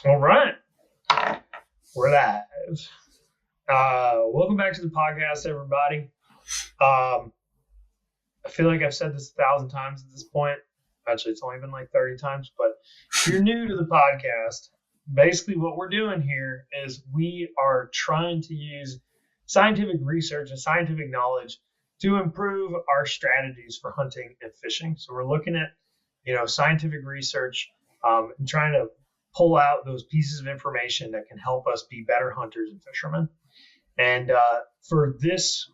All right, we're live. Welcome back to the podcast, everybody. I feel like I've said this 1,000 times at this point. Actually, it's only been like 30 times, but if you're new to the podcast, basically what we're doing here is we are trying to use scientific research and scientific knowledge to improve our strategies for hunting and fishing. So we're looking at, scientific research and trying to pull out those pieces of information that can help us be better hunters and fishermen. And for this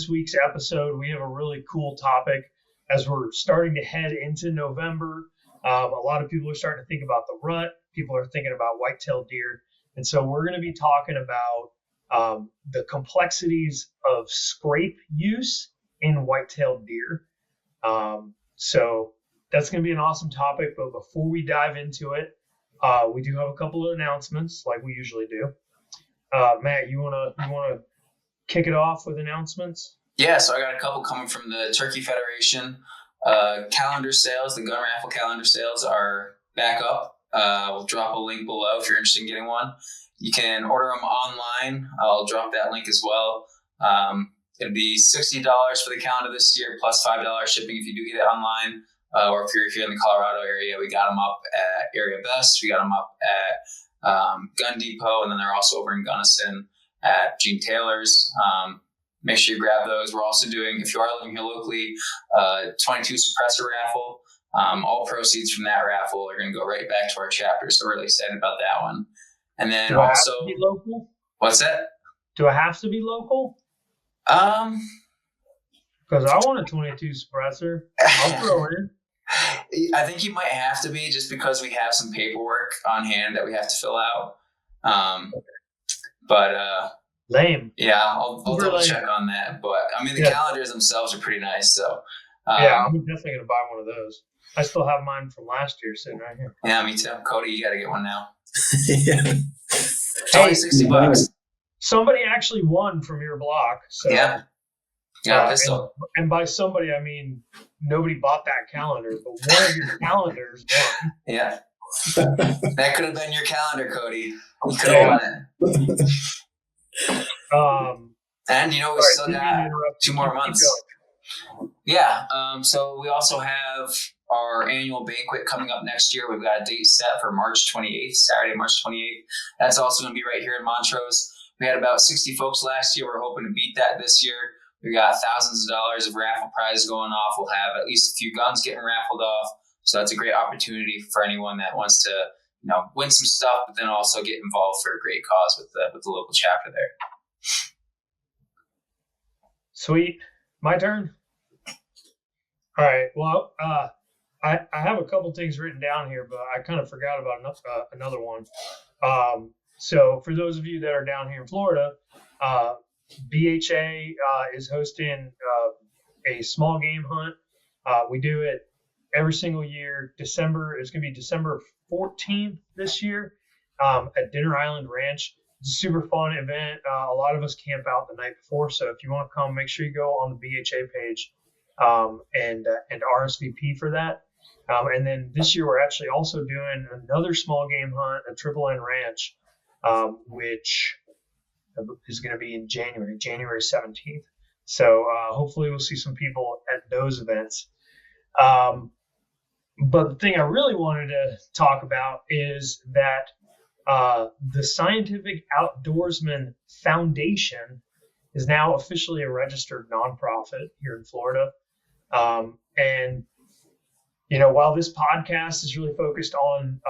week's episode, we have a really cool topic as we're starting to head into November. A lot of people are starting to think about the rut. People are thinking about whitetail deer. And so we're going to be talking about the complexities of scrape use in whitetail deer. So that's going to be an awesome topic. But before we dive into it, we do have a couple of announcements like we usually do. Matt, you wanna kick it off with announcements? Yeah, so I got a couple coming from the Turkey Federation. Calendar sales, the gun raffle calendar sales are back up. We'll drop a link below if you're interested in getting one. You can order them online. I'll drop that link as well. It'll be $60 for the calendar this year, plus $5 shipping if you do get it online. Or if you're here in the Colorado area, we got them up at Area Best. We got them up at Gun Depot, and then they're also over in Gunnison at Gene Taylor's. Make sure you grab those. We're also doing, if you are living here locally, 22 suppressor raffle. All proceeds from that raffle are going to go right back to our chapter. So we're really excited about that one. And then Do I also, have to be local? What's that? Do I have to be local? Because I want a 22 suppressor. I'll throw in. I think you might have to be, just because we have some paperwork on hand that we have to fill out. But lame. Yeah, I'll double check on that. But I mean, the calendars themselves are pretty nice. So yeah, I'm definitely gonna buy one of those. I still have mine from last year sitting right here. Yeah, me too. Cody, you got to get one now. Yeah. It's only $60. Somebody actually won from your block. So yeah. And by somebody, I mean nobody bought that calendar, but one of your calendars won. Yeah. That could have been your calendar, Cody. You could have won it. And we still got 2 more months. Yeah. So we also have our annual banquet coming up next year. We've got a date set for March 28th, Saturday, March 28th. That's also going to be right here in Montrose. We had about 60 folks last year. We're hoping to beat that this year. We got thousands of dollars of raffle prizes going off. We'll have at least a few guns getting raffled off. So that's a great opportunity for anyone that wants to, win some stuff, but then also get involved for a great cause with the local chapter there. Sweet. My turn. All right. Well, I have a couple things written down here, but I kind of forgot about another one. So for those of you that are down here in Florida, BHA is hosting a small game hunt. We do it every single year. It's going to be December 14th this year at Dinner Island Ranch. It's a super fun event. A lot of us camp out the night before, so if you want to come, make sure you go on the BHA page and RSVP for that. And then this year we're actually also doing another small game hunt at Triple N Ranch, which is going to be in January 17th. So hopefully we'll see some people at those events. But the thing I really wanted to talk about is that the Scientific Outdoorsman Foundation is now officially a registered nonprofit here in Florida. And, while this podcast is really focused on,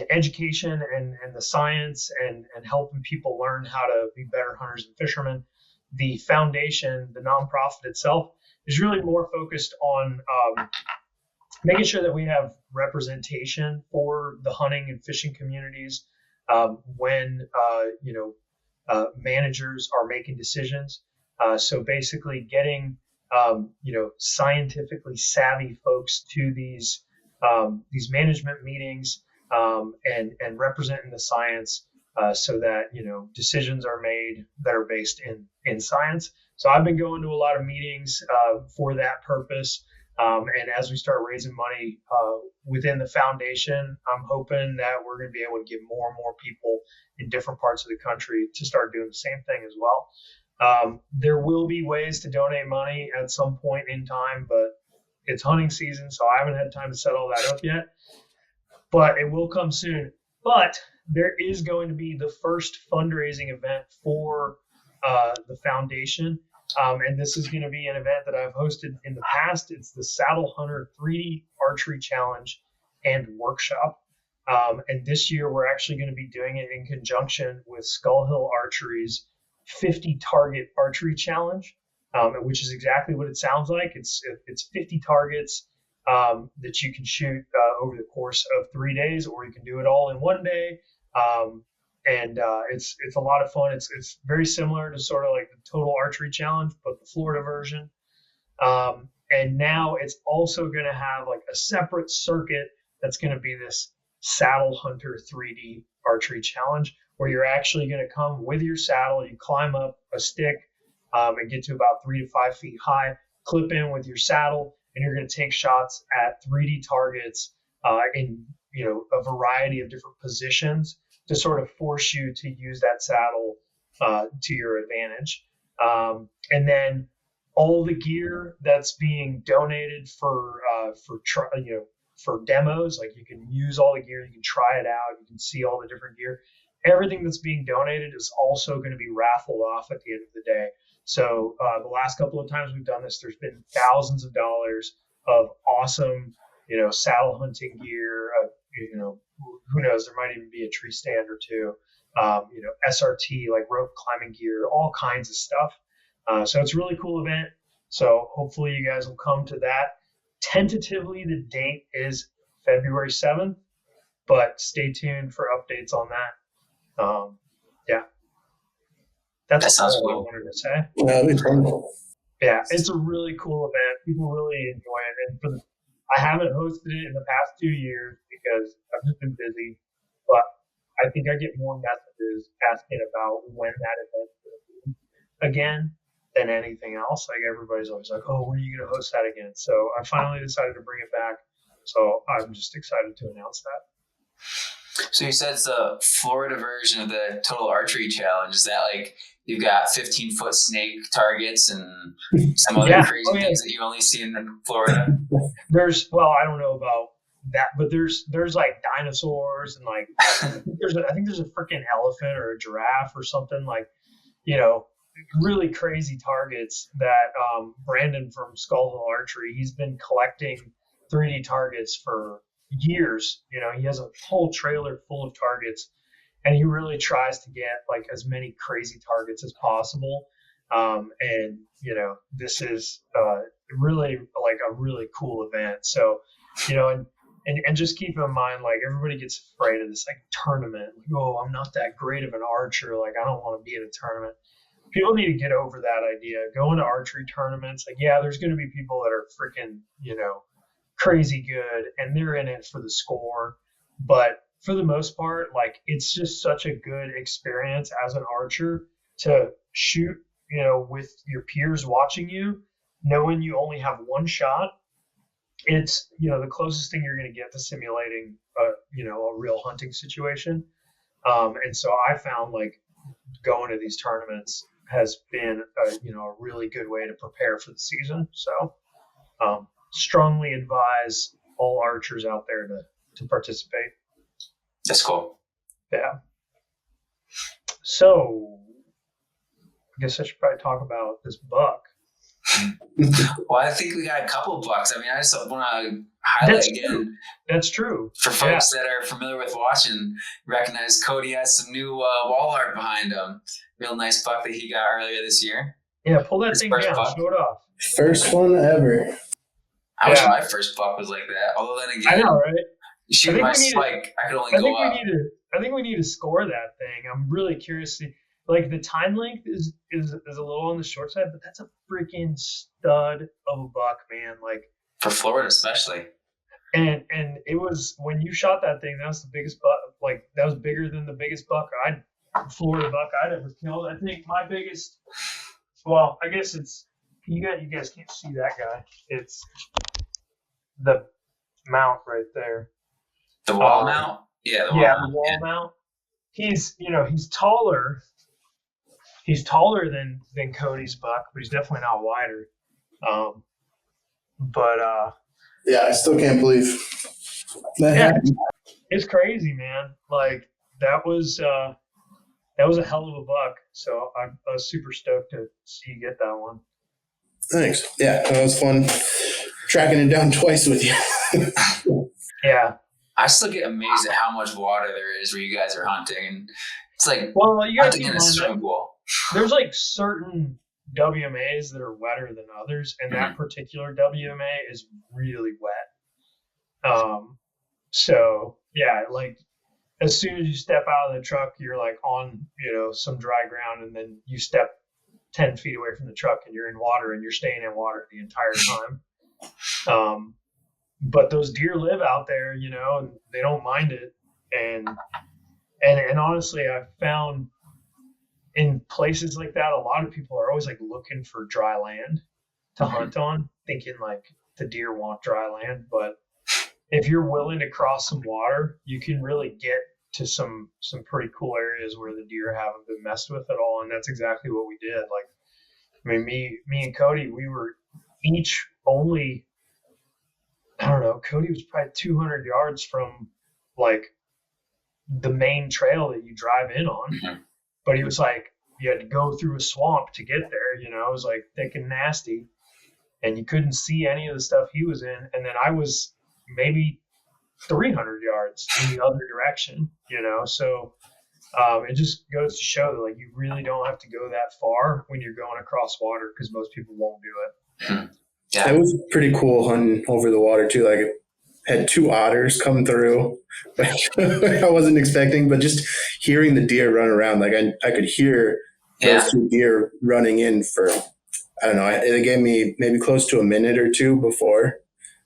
education and the science and helping people learn how to be better hunters and fishermen, the foundation, the nonprofit itself, is really more focused on making sure that we have representation for the hunting and fishing communities when managers are making decisions. So basically getting scientifically savvy folks to these management meetings and representing the science so that decisions are made that are based in science. So I've been going to a lot of meetings for that purpose. And as we start raising money within the foundation, I'm hoping that we're going to be able to get more and more people in different parts of the country to start doing the same thing as well. There will be ways to donate money at some point in time, but it's hunting season, so I haven't had time to set all that up yet. But it will come soon. But there is going to be the first fundraising event for the foundation. And this is going to be an event that I've hosted in the past. It's the Saddle Hunter 3D Archery Challenge and Workshop. And this year, we're actually going to be doing it in conjunction with Skull Hill Archery's 50 Target Archery Challenge, which is exactly what it sounds like. It's 50 targets that you can shoot over the course of 3 days, or you can do it all in one day. And it's a lot of fun. It's very similar to sort of like the Total Archery Challenge, but the Florida version. And now it's also going to have like a separate circuit that's going to be this Saddle Hunter 3D Archery Challenge, where you're actually going to come with your saddle. You climb up a stick and get to about 3 to 5 feet high, clip in with your saddle, and you're going to take shots at 3D targets in a variety of different positions to sort of force you to use that saddle to your advantage. And then all the gear that's being donated for demos, like you can use all the gear, you can try it out, you can see all the different gear. Everything that's being donated is also going to be raffled off at the end of the day. So the last couple of times we've done this, there's been thousands of dollars of awesome, saddle hunting gear. Who knows? There might even be a tree stand or two. SRT, like rope climbing gear, all kinds of stuff. So it's a really cool event. So hopefully you guys will come to that. Tentatively, the date is February 7th, but stay tuned for updates on that. Yeah. That's all cool. I wanted to say. Yeah, it's a really cool event. People really enjoy it. And I haven't hosted it in the past 2 years because I've just been busy, but I think I get more messages asking about when that event's going to be again than anything else. Like everybody's always like, oh, when are you going to host that again? So I finally decided to bring it back. So I'm just excited to announce that. So you said it's the Florida version of the Total Archery Challenge. Is that like you've got 15-foot snake targets and some other crazy things that you only see in Florida? I don't know about that, but there's like dinosaurs and like I think there's a freaking elephant or a giraffe or something, like, really crazy targets that Brandon from Skull Hill Archery, he's been collecting 3D targets for years. He has a whole trailer full of targets, and he really tries to get like as many crazy targets as possible. And this is really like a really cool event. So, and just keep in mind, like everybody gets afraid of this like tournament. Like, oh, I'm not that great of an archer. Like I don't want to be in a tournament. People need to get over that idea. Going to archery tournaments, like, yeah, there's going to be people that are freaking, crazy good, and they're in it for the score. But for the most part, like, it's just such a good experience as an archer to shoot, with your peers watching you, knowing you only have one shot. It's, the closest thing you're going to get to simulating, a real hunting situation. And so I found like going to these tournaments has been a really good way to prepare for the season. So strongly advise all archers out there to participate. That's cool. Yeah. So I guess I should probably talk about this buck. Well, I think we got a couple of bucks. I mean, I just want to highlight again. That's true. For folks that are familiar with watching, recognize Cody has some new wall art behind him. Real nice buck that he got earlier this year. Yeah, pull that thing down. Show it off. First one ever. I wish my first buck was like that. Although then again, I know, right? Shooting my spike, I could only go up. I think we need to score that thing. I'm really curious to. Like the time length is a little on the short side, but that's a freaking stud of a buck, man. Like for Florida, especially. And it was when you shot that thing. That was the biggest buck. Like that was bigger than the biggest Florida buck I'd ever killed. I think my biggest. Well, I guess it's you guys can't see that guy. the mount right there. The wall mount? Yeah, the wall mount. He's taller. He's taller than Cody's buck, but he's definitely not wider. Yeah, I still can't believe that happened. It's crazy, man. Like that was a hell of a buck. So I was super stoked to see you get that one. Thanks. Yeah, that was fun tracking it down twice with you. Yeah. I still get amazed at how much water there is where you guys are hunting, and it's like you hunting in a swimming pool. There's like certain WMAs that are wetter than others, and that particular WMA is really wet. So yeah, like as soon as you step out of the truck, you're like on some dry ground, and then you step 10 feet away from the truck, and you're in water, and you're staying in water the entire time. But those deer live out there, and they don't mind it. And honestly, I've found in places like that, a lot of people are always like looking for dry land to hunt on, thinking like the deer want dry land. But if you're willing to cross some water, you can really get to some pretty cool areas where the deer haven't been messed with at all. And that's exactly what we did. Like, I mean, me and Cody, we were each only, I don't know, Cody was probably 200 yards from like the main trail that you drive in on. But he was like, you had to go through a swamp to get there, it was like thick and nasty, and you couldn't see any of the stuff he was in. And then I was maybe 300 yards in the other direction, so it just goes to show that like you really don't have to go that far when you're going across water, because most people won't do it. Yeah. It was pretty cool hunting over the water too. Like, had 2 otters come through, I wasn't expecting, but just hearing the deer run around, like I could hear those 2 deer running in for, I don't know, it gave me maybe close to a minute or 2 before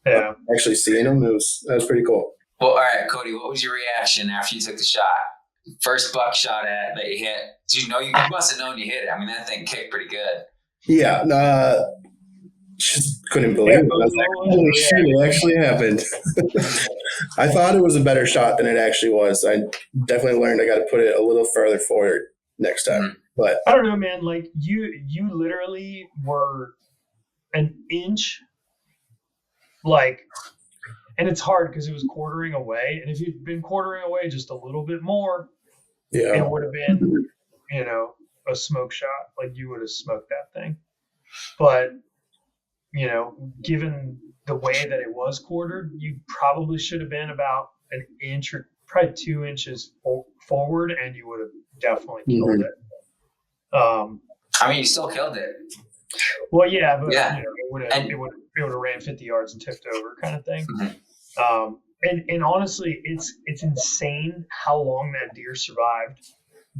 actually seeing them. That was pretty cool. Well, all right, Cody, what was your reaction after you took the shot? First buck shot at that you hit. Did you must have known you hit it. I mean, that thing kicked pretty good. Yeah, just couldn't believe it. I was like, holy shit, it actually happened. I thought it was a better shot than it actually was. I definitely learned I got to put it a little further forward next time. But I don't know, man. Like you literally were an inch, like, and it's hard because it was quartering away. And if you'd been quartering away just a little bit more, it would have been, a smoke shot. Like you would have smoked that thing. But given the way that it was quartered, you probably should have been about an inch or probably 2 inches forward, and you would have definitely killed it. I mean, you still killed it. Well, yeah, but it would have ran 50 yards and tipped over, kind of thing. And honestly, it's insane how long that deer survived,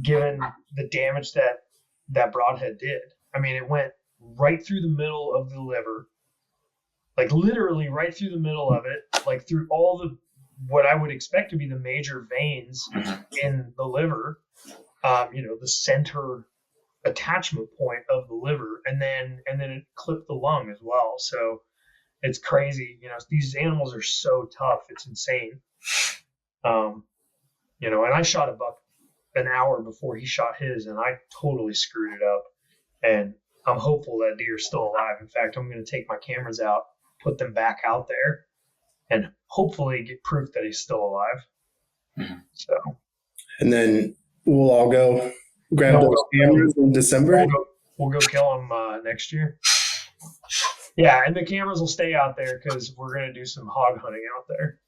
given the damage that broadhead did. I mean, it went right through the middle of the liver, like literally right through the middle of it, like through all what I would expect to be the major veins in the liver, the center attachment point of the liver, and then it clipped the lung as well. So it's crazy. These animals are so tough. It's insane. And I shot a buck an hour before he shot his, and I totally screwed it up. And I'm hopeful that deer's still alive. In fact, I'm going to take my cameras out, put them back out there, and hopefully get proof that he's still alive. So, and then we'll all go grab those cameras in December. We'll go kill him next year. Yeah, and the cameras will stay out there because we're going to do some hog hunting out there.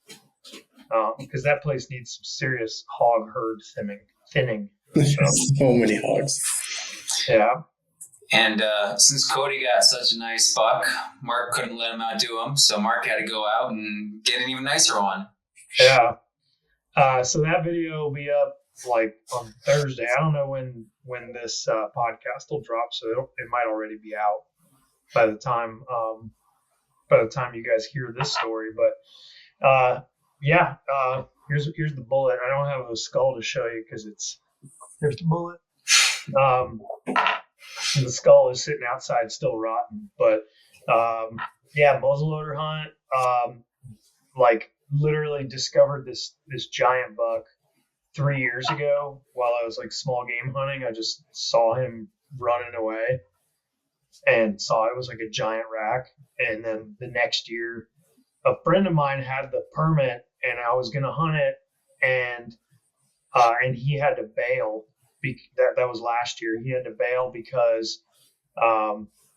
Because that place needs some serious hog herd thinning. So many hogs. Yeah. And since Cody got such a nice buck, Mark couldn't let him outdo him, so Mark had to go out and get an even nicer one. Yeah. So that video will be up like on Thursday. I don't know when this podcast will drop, so it might already be out by the time you guys hear this story. But here's the bullet. I don't have a skull to show you because here's the bullet. The skull is sitting outside still rotten, but muzzleloader hunt. like literally discovered this giant buck 3 years ago while I was like small game hunting. I just saw him running away and saw it was like a giant rack. And then the next year, a friend of mine had the permit and I was gonna hunt it, and he had to bail. That was last year. He had to bail because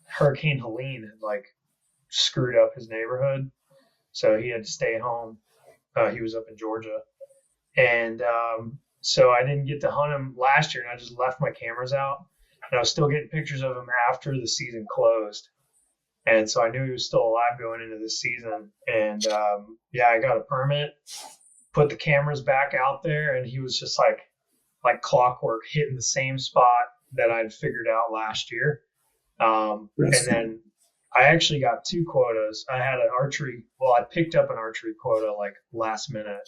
Hurricane Helene had like screwed up his neighborhood, so he had to stay home. He was up in Georgia, and so I didn't get to hunt him last year, and I just left my cameras out. And I was still getting pictures of him after the season closed, and so I knew he was still alive going into this season. And I got a permit, put the cameras back out there, and he was just like clockwork, hitting the same spot that I'd figured out last year. And then I actually got 2 quotas. I had an archery. Well, I picked up an archery quota like last minute.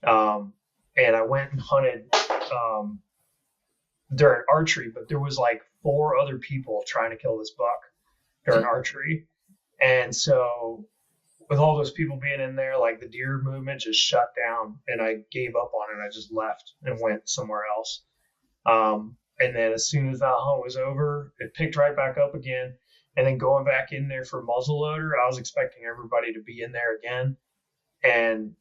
And I went and hunted during archery, but there was like 4 other people trying to kill this buck during archery. And so with all those people being in there, like the deer movement just shut down, and I gave up on it. I just left and went somewhere else. And then as soon as that hunt was over, it picked right back up again. And then going back in there for muzzleloader, I was expecting everybody to be in there again. And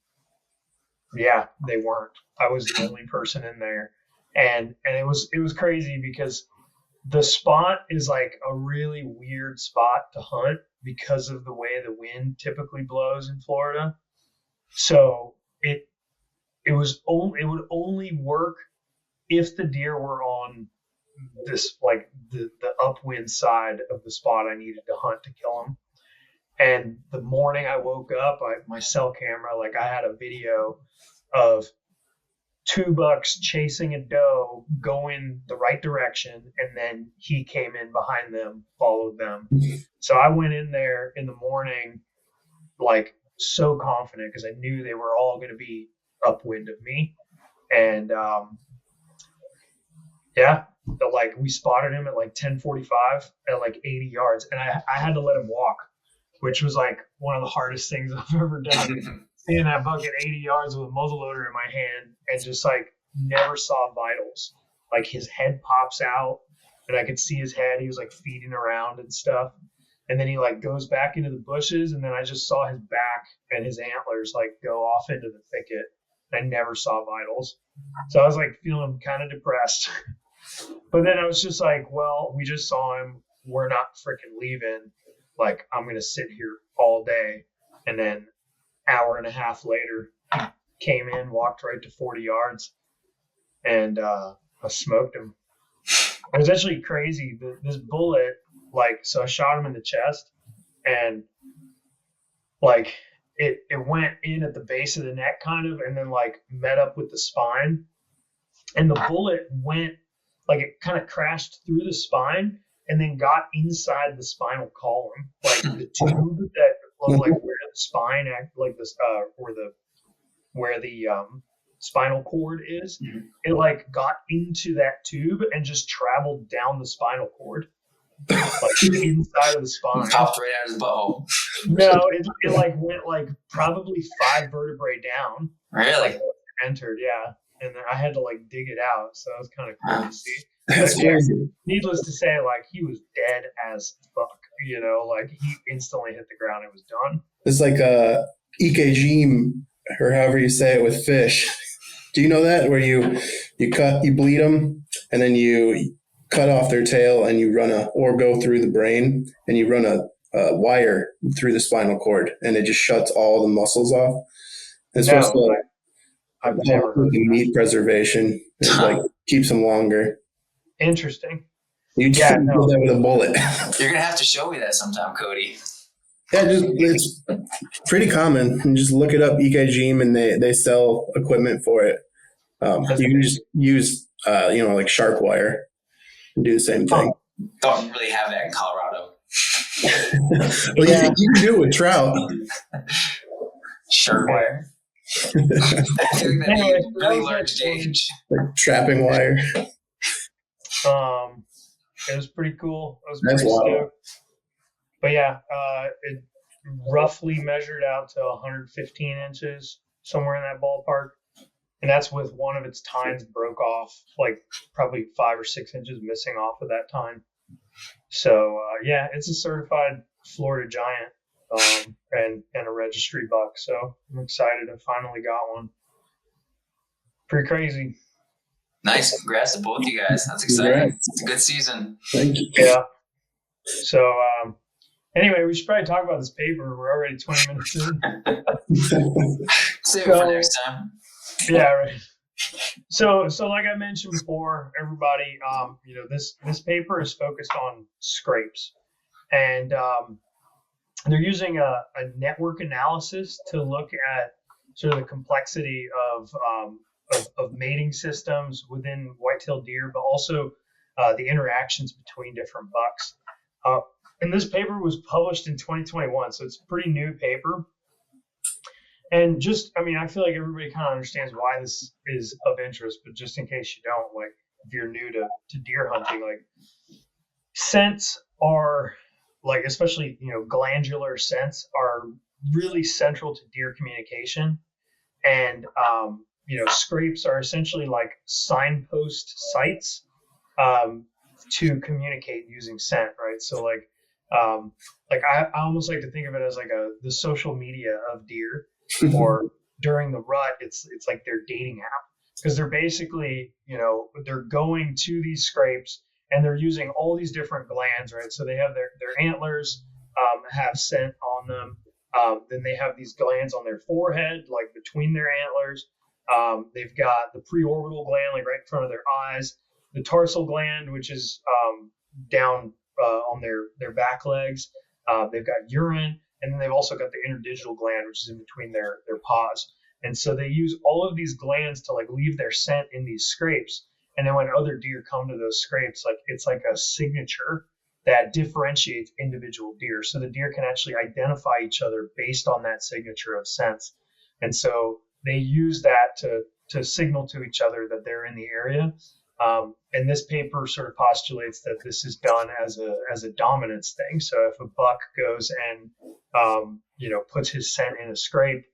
yeah, they weren't. I was the only person in there. And it was crazy because the spot is like a really weird spot to hunt because of the way the wind typically blows in Florida. So it would only work if the deer were on this, like the upwind side of the spot I needed to hunt to kill them. And the morning I woke up, my cell camera, like I had a video of 2 bucks chasing a doe going the right direction, and then he came in behind them, followed them. So I went in there in the morning like so confident because I knew they were all going to be upwind of me. And like we spotted him at like 10:45 at like 80 yards, and I had to let him walk, which was like one of the hardest things I've ever done. Seeing that buck at 80 yards with a muzzleloader in my hand and just like never saw vitals. Like his head pops out and I could see his head. He was like feeding around and stuff. And then he like goes back into the bushes, and then I just saw his back and his antlers like go off into the thicket. I never saw vitals. So I was like feeling kind of depressed. But then I was just like, well, we just saw him. We're not freaking leaving. Like, I'm going to sit here all day. And then hour and a half later, came in, walked right to 40 yards, and I smoked him. It was actually crazy. This bullet, like, so I shot him in the chest, and like it went in at the base of the neck kind of, and then like met up with the spine. And the bullet went, like it kind of crashed through the spine and then got inside the spinal column, like the tube that like where the spine act, like this where the spinal cord is. It like got into that tube and just traveled down the spinal cord, like inside of the spine. Popped right out of his butthole. No, it like went like probably 5 vertebrae down. Really? Like, entered, yeah. And then I had to like dig it out, so it was kind of cool to see. That's crazy. Needless to say, like he was dead as fuck. You know, like he instantly hit the ground and was done. It's like a EKG, or however you say it, with fish. Do you know that, where you bleed them, and then you cut off their tail, and you or go through the brain, and you run a wire through the spinal cord, and it just shuts all the muscles off. It's supposed to I've never heard of that. Meat preservation. It like keeps them longer. Interesting. You just do that with a bullet. You're gonna have to show me that sometime, Cody. Yeah, it's pretty common. You just look it up, EKG, and they sell equipment for it. You can just use like shark wire and do the same thing. Don't really have that in Colorado. Well, yeah, you can do it with trout. Shark wire. I feel like that'd be really large gauge. Like trapping wire. It was pretty cool. I was That's pretty wild. stoked. But yeah, roughly measured out to 115 inches, somewhere in that ballpark. And that's with one of its tines broke off, like probably 5 or 6 inches missing off of that tine. So yeah, it's a certified Florida giant, and a registry buck. So I'm excited I finally got one. Pretty crazy. Nice. Congrats to both you guys. That's exciting. It's a good season. Thank you. Yeah. So anyway, we should probably talk about this paper. We're already 20 minutes in. Save it for next time. Yeah, right. So like I mentioned before, everybody, this paper is focused on scrapes, and they're using a network analysis to look at sort of the complexity of mating systems within whitetail deer, but also the interactions between different bucks. And this paper was published in 2021, so it's a pretty new paper. And I feel like everybody kind of understands why this is of interest, but just in case you don't, like if you're new to deer hunting, like scents are like, especially, glandular scents are really central to deer communication. And, scrapes are essentially like signpost sites to communicate using scent, right? So I almost like to think of it as like the social media of deer. Or during the rut, it's like their dating app, because they're basically, they're going to these scrapes and they're using all these different glands, right? So they have their antlers have scent on them. Then they have these glands on their forehead, like between their antlers. They've got the preorbital gland, like right in front of their eyes, the tarsal gland, which is down on their back legs. They've got urine. And then they've also got the interdigital gland, which is in between their paws. And so they use all of these glands to like leave their scent in these scrapes. And then when other deer come to those scrapes, like it's like a signature that differentiates individual deer. So the deer can actually identify each other based on that signature of scents. And so they use that to signal to each other that they're in the area. And this paper sort of postulates that this is done as a dominance thing. So if a buck goes and puts his scent in a scrape,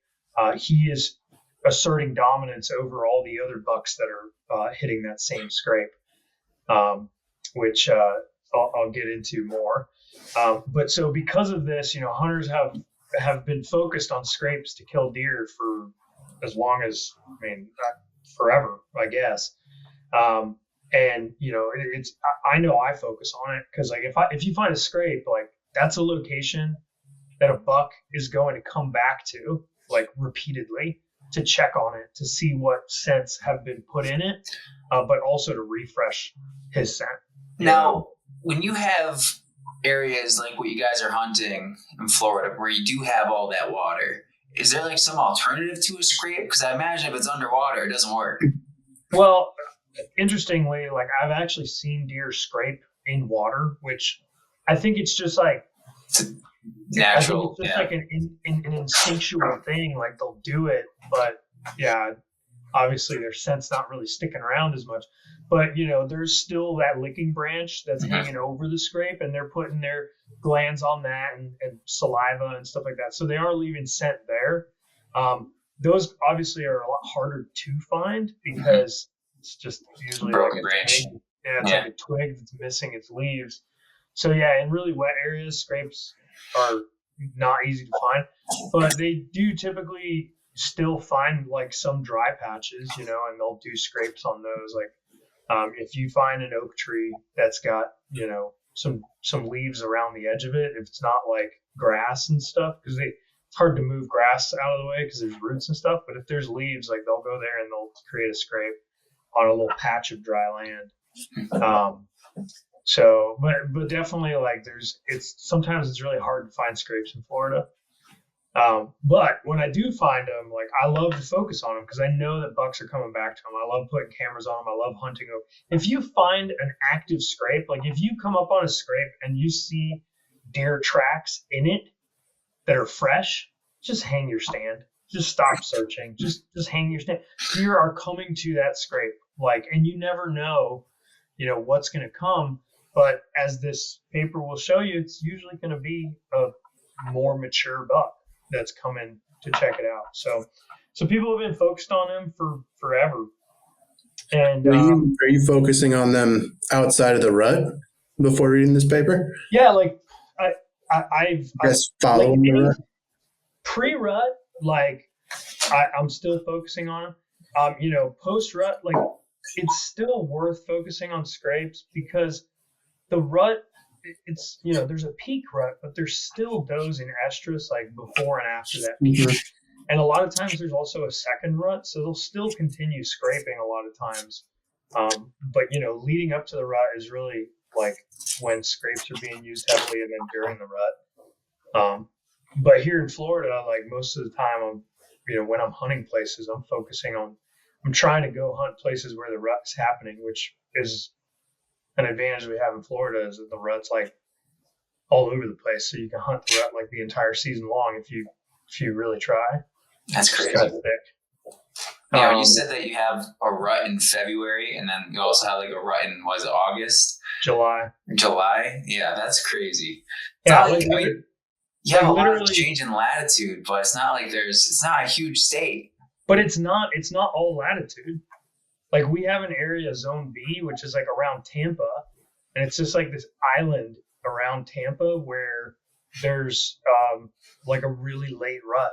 he is asserting dominance over all the other bucks that are hitting that same scrape, which I'll get into more. But so because of this, hunters have been focused on scrapes to kill deer for as long as, forever, I guess. And it's, I know I focus on it because like if you find a scrape, like that's a location that a buck is going to come back to like repeatedly to check on it, to see what scents have been put in it, but also to refresh his scent. Now, when you have areas like what you guys are hunting in Florida, where you do have all that water, is there like some alternative to a scrape? Because I imagine if it's underwater, it doesn't work. Well, interestingly, like I've actually seen deer scrape in water, which I think it's just like natural, I think it's just like an instinctual thing. Like they'll do it, but yeah, obviously their scent's not really sticking around as much. But there's still that licking branch that's hanging over the scrape, and they're putting their glands on that and saliva and stuff like that. So they are leaving scent there. Those obviously are a lot harder to find because it's just usually broken like branch. like a twig that's missing its leaves. So yeah, in really wet areas, scrapes are not easy to find, but they do typically still find like some dry patches, and they'll do scrapes on those. Like if you find an oak tree that's got some leaves around the edge of it, if it's not like grass and stuff, because it's hard to move grass out of the way because there's roots and stuff. But if there's leaves, like they'll go there and they'll create a scrape on a little patch of dry land. So, but definitely like sometimes it's really hard to find scrapes in Florida. But when I do find them, like I love to focus on them because I know that bucks are coming back to them. I love putting cameras on them. I love hunting them. If you find an active scrape, like if you come up on a scrape and you see deer tracks in it that are fresh, just hang your stand. Just stop searching. Just hang your stand. Deer are coming to that scrape, and you never know, what's going to come. But as this paper will show you, it's usually going to be a more mature buck that's coming to check it out. So people have been focused on them for forever. And are you focusing on them outside of the rut before reading this paper? Yeah, like I've following the rut. Pre-rut, like I'm still focusing on them. Post-rut, like it's still worth focusing on scrapes because the rut, it's there's a peak rut, but there's still does in estrus like before and after that peak. Mm-hmm. And a lot of times there's also a second rut, so they'll still continue scraping a lot of times. But leading up to the rut is really like when scrapes are being used heavily, and then during the rut. But here in Florida, like most of the time, when I'm hunting places, I'm trying to go hunt places where the rut's happening, which is an advantage we have in Florida, is that the rut's like all over the place, so you can hunt the rut like the entire season long if you really try. That's crazy. Yeah, you said that you have a rut in February, and then you also have like a rut in August, July. Yeah, that's crazy. Yeah, you have a lot of change in latitude, but it's not like it's not a huge state. But it's not all latitude. Like we have an area, Zone B, which is like around Tampa, and it's just like this island around Tampa where there's like a really late rut,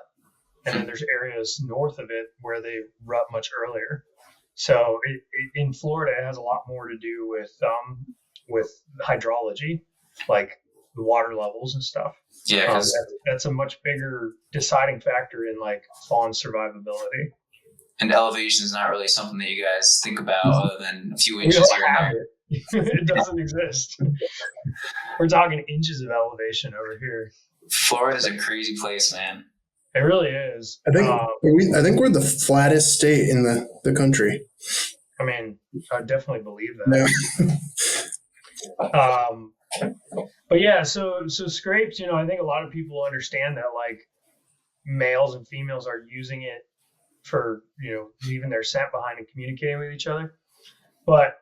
and then there's areas north of it where they rut much earlier. So in Florida, it has a lot more to do with hydrology, like the water levels and stuff. Yeah, that's a much bigger deciding factor in like fawn survivability. And elevation is not really something that you guys think about other than a few inches here and there. It doesn't exist. We're talking inches of elevation over here. Florida's a crazy place, man. It really is. I think we're the flattest state in the country. I mean, I definitely believe that. Yeah. But yeah, so scrapes, I think a lot of people understand that like males and females are using it for, leaving their scent behind and communicating with each other. But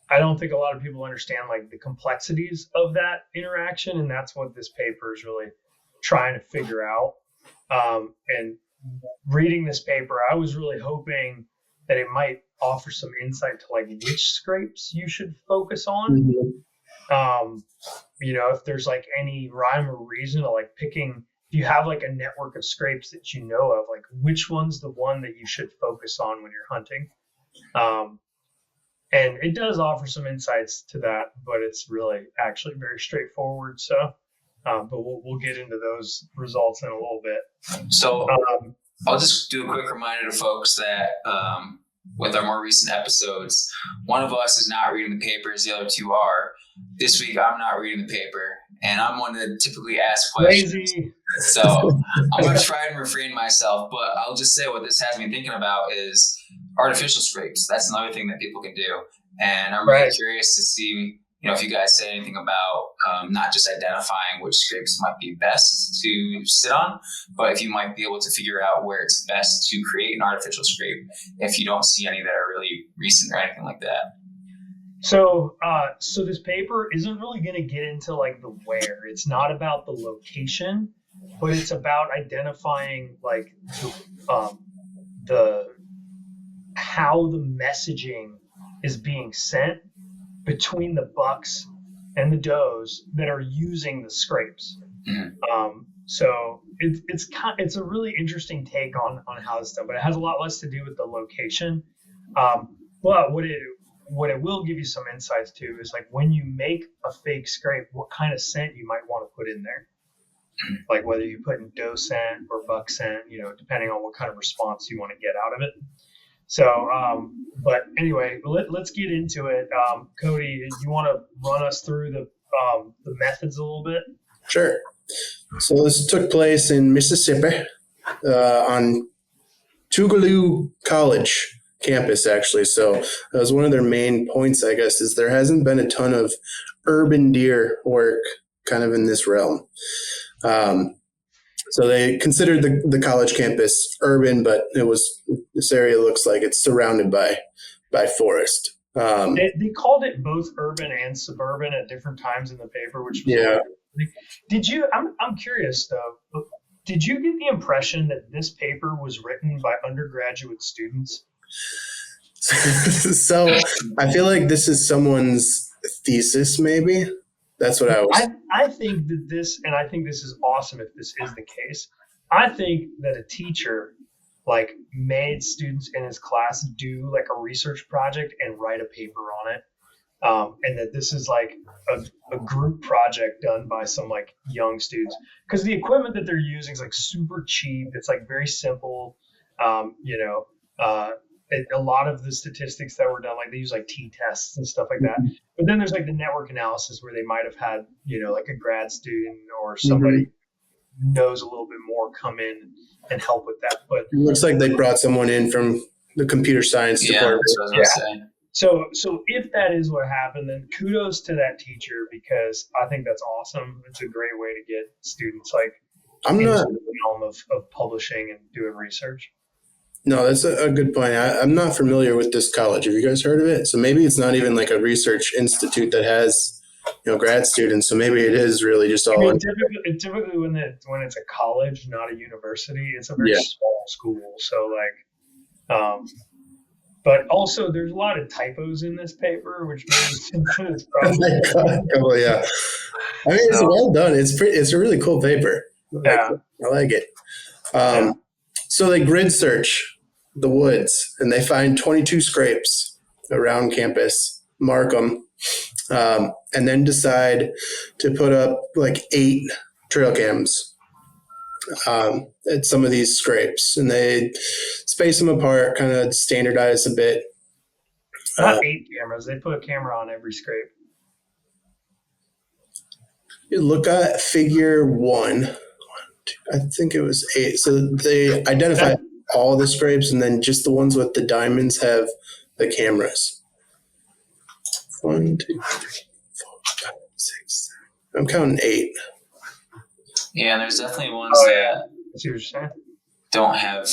I don't think a lot of people understand like the complexities of that interaction. And that's what this paper is really trying to figure out. And reading this paper, I was really hoping that it might offer some insight to like which scrapes you should focus on. Mm-hmm. If there's like any rhyme or reason to like picking, if you have like a network of scrapes that of, like which one's the one that you should focus on when you're hunting. And it does offer some insights to that, but it's really actually very straightforward. So, but we'll get into those results in a little bit. So I'll just do a quick reminder to folks that with our more recent episodes, one of us is not reading the papers, the other two are. This week, I'm not reading the paper, and I'm one to typically ask questions. Crazy. So I'm going to try and refrain myself, but I'll just say what this has me thinking about is artificial scrapes. That's another thing that people can do. And I'm really curious to see, if you guys say anything about not just identifying which scrapes might be best to sit on, but if you might be able to figure out where it's best to create an artificial scrape if you don't see any that are really recent or anything like that. So this paper isn't really going to get into like the where. It's not about the location, but it's about identifying like the how the messaging is being sent between the bucks and the does that are using the scrapes. Mm-hmm. So it's a really interesting take on how it's done, but it has a lot less to do with the location. But what it will give you some insights to is like when you make a fake scrape, what kind of scent you might want to put in there. Like whether you put in doe scent or buck scent, depending on what kind of response you want to get out of it. So, but anyway, let's get into it. Cody, you want to run us through the methods a little bit? Sure. So this took place in Mississippi on Tougaloo College campus, actually. So that was one of their main points, I guess, is there hasn't been a ton of urban deer work kind of in this realm. So they considered the college campus urban, but this area looks like it's surrounded by forest. They called it both urban and suburban at different times in the paper, which was Did you? I'm curious though. Did you get the impression that this paper was written by undergraduate students? So I feel like this is someone's thesis, maybe. That's what I was. I think that this, and I think this is awesome if this is the case. I think that a teacher like made students in his class do like a research project and write a paper on it. And that this is like a group project done by some like young students, because the equipment that they're using is like super cheap. It's like very simple. A lot of the statistics that were done, like they use like t-tests and stuff like that. But then there's like the network analysis where they might have had, like a grad student or somebody who knows a little bit more come in and help with that. But it looks like they brought someone in from the computer science department. So if that is what happened, then kudos to that teacher, because I think that's awesome. It's a great way to get students like into the realm of publishing and doing research. No, that's a good point. I'm not familiar with this college. Have you guys heard of it? So maybe it's not even like a research institute that has, grad students. So maybe it is really just all. Typically when it's a college, not a university, it's a very small school. So but also there's a lot of typos in this paper, which means it's probably. Yeah. I mean, it's well done. It's a really cool paper. Yeah. I like it. So they grid search the woods and they find 22 scrapes around campus, mark them, and then decide to put up like 8 trail cams at some of these scrapes. And they space them apart, kind of standardize a bit. Not 8 cameras. They put a camera on every scrape. You look at figure 1. I think it was 8. So they identify all the scrapes, and then just the ones with the diamonds have the cameras. 1, 2, 3, 4, 5, 6, 7. I'm counting 8. Yeah, there's definitely ones that don't have.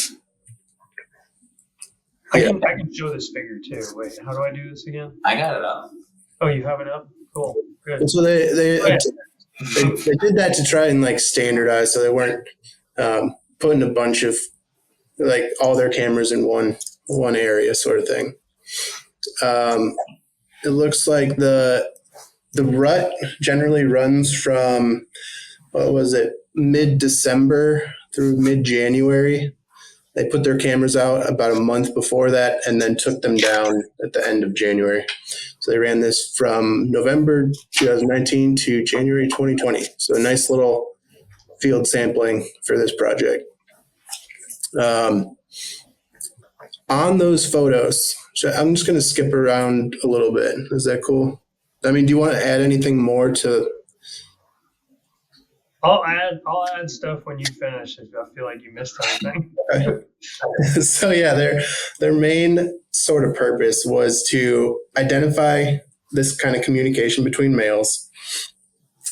I can show this figure too. Wait, how do I do this again? I got it up. Oh, you have it up? Cool. Good. And so they did that to try and like standardize, so they weren't putting a bunch of like all their cameras in one area, sort of thing. It looks like the rut generally runs from mid-December through mid-January. They put their cameras out about a month before that and then took them down at the end of January. So they ran this from November 2019 to January 2020. So a nice little field sampling for this project. On those photos, so I'm just going to skip around a little bit. Is that cool? I mean, do you want to add anything more to? I'll add stuff when you finish if I feel like you missed anything. Okay. So yeah, their main sort of purpose was to identify this kind of communication between males,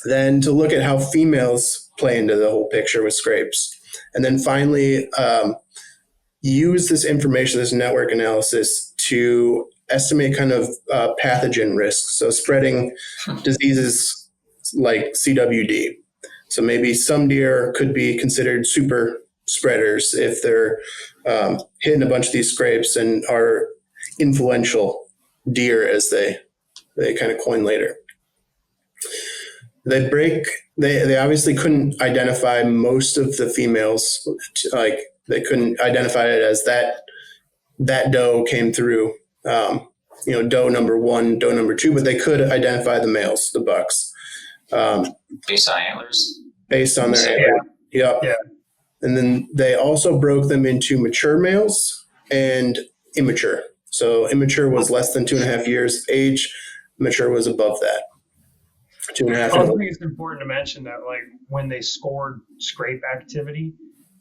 then to look at how females play into the whole picture with scrapes, and then finally use this information, this network analysis, to estimate kind of pathogen risks. So spreading diseases like CWD. So maybe some deer could be considered super spreaders if they're hitting a bunch of these scrapes and are influential deer, as they kind of coin later. They obviously couldn't identify most of the females. Like they couldn't identify it as that doe came through, doe number 1, doe number 2, but they could identify the males, the bucks. Based on antlers? Based on their antlers. Yep. Yeah. And then they also broke them into mature males and immature. So immature was less than 2.5 years age. Mature was above that. 2.5. I think it's important to mention that like when they scored scrape activity,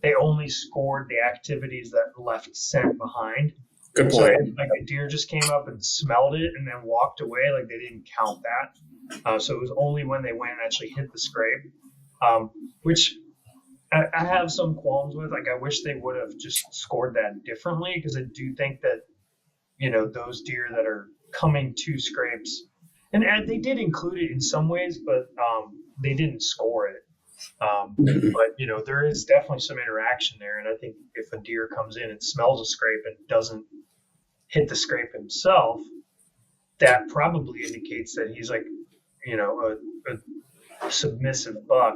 they only scored the activities that left scent behind. Good point. So like a deer just came up and smelled it and then walked away, like they didn't count that. So it was only when they went and actually hit the scrape, which I have some qualms with. Like I wish they would have just scored that differently, because I do think that, those deer that are coming to scrapes, And they did include it in some ways, but they didn't score it. But there is definitely some interaction there, and I think if a deer comes in and smells a scrape and doesn't hit the scrape himself, that probably indicates that he's like, a submissive buck,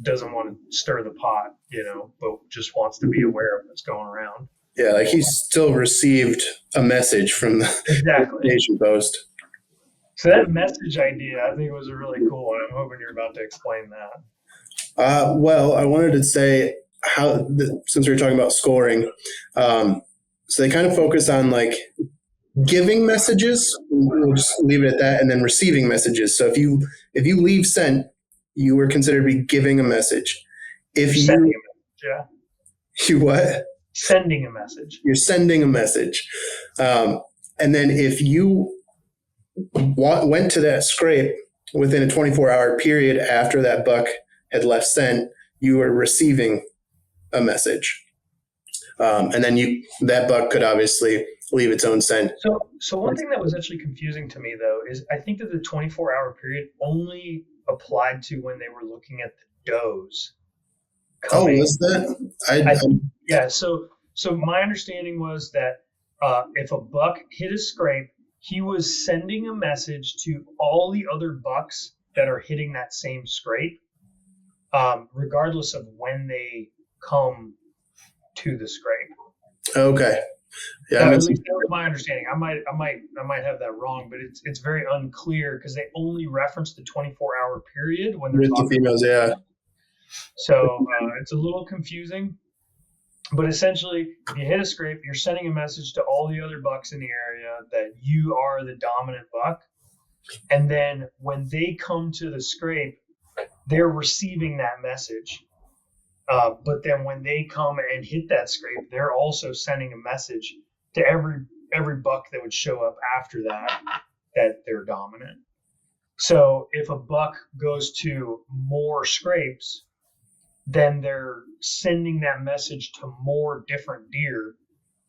doesn't want to stir the pot, but just wants to be aware of what's going around. Yeah, like he still received a message from the Exactly. nation post. So that message idea, I think, was a really cool one. I'm hoping you're about to explain that. Well, I wanted to say since we were talking about scoring, so they kind of focus on like giving messages. We'll just leave it at that, and then receiving messages. So if you leave scent, you were considered to be giving a message. If you sending a message, yeah. You what? Sending a message. You're sending a message, and then if you went to that scrape within a 24-hour period after that buck had left scent, you were receiving a message, and then that buck could obviously leave its own scent. So one thing that was actually confusing to me, though, is I think that the 24-hour period only applied to when they were looking at the does coming. Oh, was that? Yeah. So my understanding was that if a buck hit a scrape, he was sending a message to all the other bucks that are hitting that same scrape, regardless of when they come to the scrape. Okay. Yeah, at least that was my understanding. I might have that wrong, but it's very unclear because they only reference the 24-hour period when they're talking the females. Yeah. So it's a little confusing, but essentially, if you hit a scrape, you're sending a message to all the other bucks in the area that you are the dominant buck, and then when they come to the scrape, they're receiving that message. But then when they come and hit that scrape, they're also sending a message to every buck that would show up after that they're dominant. So if a buck goes to more scrapes, then they're sending that message to more different deer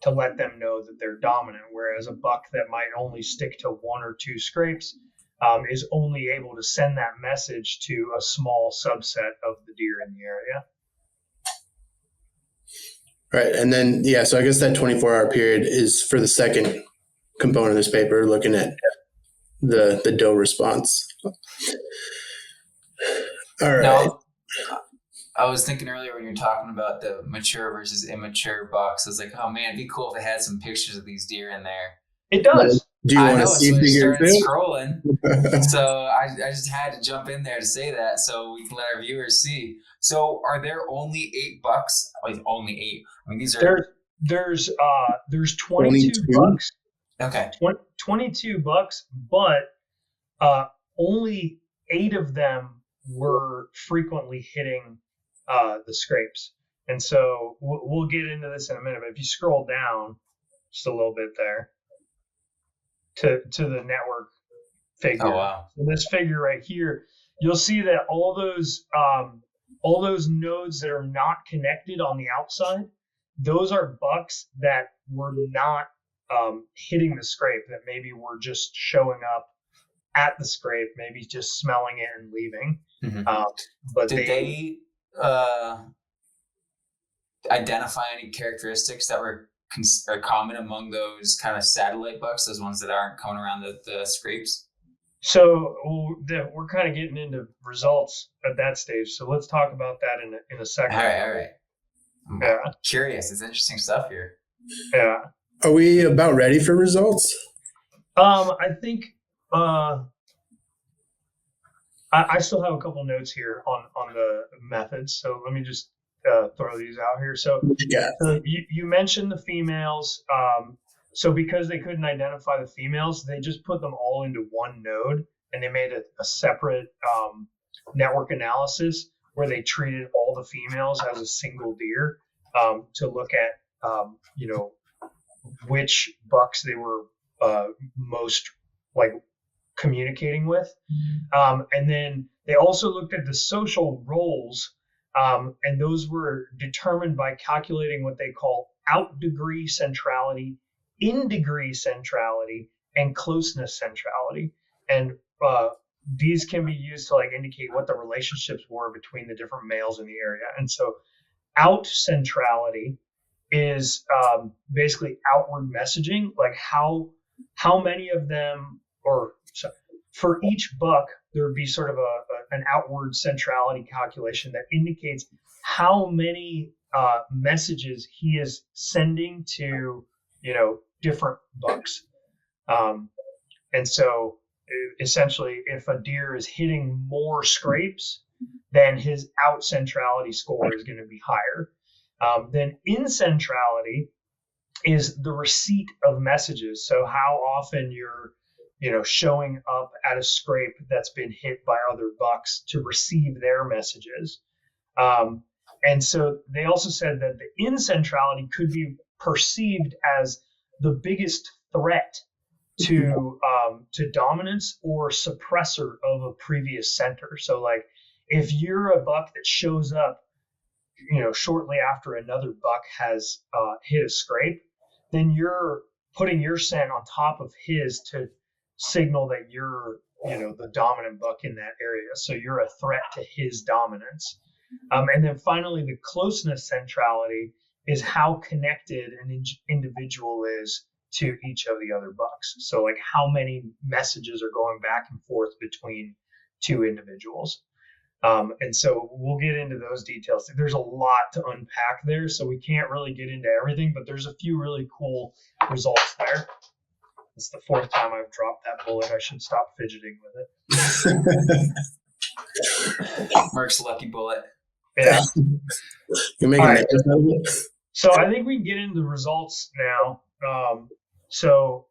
to let them know that they're dominant. Whereas a buck that might only stick to one or two scrapes is only able to send that message to a small subset of the deer in the area. Right. And then, so I guess that 24-hour period is for the second component of this paper, looking at the doe response. All right. Now, I was thinking earlier when you were talking about the mature versus immature bucks, I was like, oh man, it'd be cool if it had some pictures of these deer in there. It does. Do you want to see figure too? Scrolling. So I just had to jump in there to say that so we can let our viewers see. So are there only 8 bucks? Like only 8? I mean, these are there's 22 bucks. Okay. 22 bucks, but only 8 of them were frequently hitting the scrapes. And so we'll get into this in a minute, but if you scroll down just a little bit there to the network figure. Oh, wow. So this figure right here, you'll see that all those nodes that are not connected on the outside, those are bucks that were not hitting the scrape, that maybe were just showing up at the scrape, maybe just smelling it and leaving. Mm-hmm. But did they identify any characteristics that were common among those kind of satellite bucks, those ones that aren't coming around the scrapes? So we're kind of getting into results at that stage. So let's talk about that in a second. All right. I'm curious. It's interesting stuff here. Yeah. Are we about ready for results? I think I still have a couple notes here on the methods. So let me just throw these out here. So you mentioned the females. So because they couldn't identify the females, they just put them all into one node, and they made a separate network analysis where they treated all the females as a single deer to look at which bucks they were most like communicating with. And then they also looked at the social roles, and those were determined by calculating what they call out degree centrality, in degree centrality, and closeness centrality. And these can be used to like indicate what the relationships were between the different males in the area. And so out centrality is basically outward messaging, like how many of them, or so for each buck, there would be sort of an outward centrality calculation that indicates how many messages he is sending to, different bucks. And so essentially, if a deer is hitting more scrapes, then his out centrality score is going to be higher. Then in centrality is the receipt of messages. So how often you're, showing up at a scrape that's been hit by other bucks to receive their messages. And so they also said that the in centrality could be perceived as the biggest threat to dominance or suppressor of a previous center. So like if you're a buck that shows up, shortly after another buck has hit a scrape, then you're putting your scent on top of his to signal that you're, the dominant buck in that area. So you're a threat to his dominance. And then finally, the closeness centrality is how connected an individual is to each of the other bucks. So like how many messages are going back and forth between two individuals. And so we'll get into those details. There's a lot to unpack there, so we can't really get into everything, but there's a few really cool results there. It's the fourth time I've dropped that bullet. I should stop fidgeting with it. Merc's lucky bullet. Yeah. You're making right. that out of it? So I think we can get into the results now. So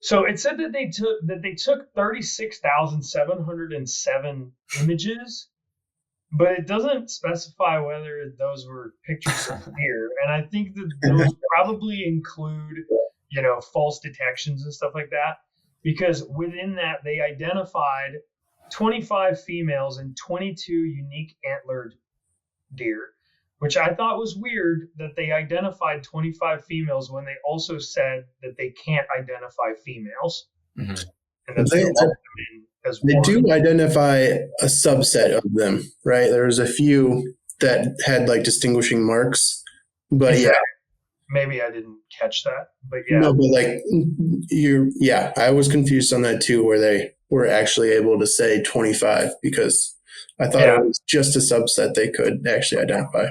it said that they took 36,707 images, but it doesn't specify whether those were pictures of deer. And I think that those probably include, false detections and stuff like that, because within that they identified 25 females and 22 unique antlered deer, which I thought was weird that they identified 25 females when they also said that they can't identify females. Mm-hmm. And that they do identify a subset of them, right? There was a few that had like distinguishing marks, but yeah. Maybe I didn't catch that, but yeah. No, but like I was confused on that too, where they were actually able to say 25 because I thought it was just a subset they could actually identify.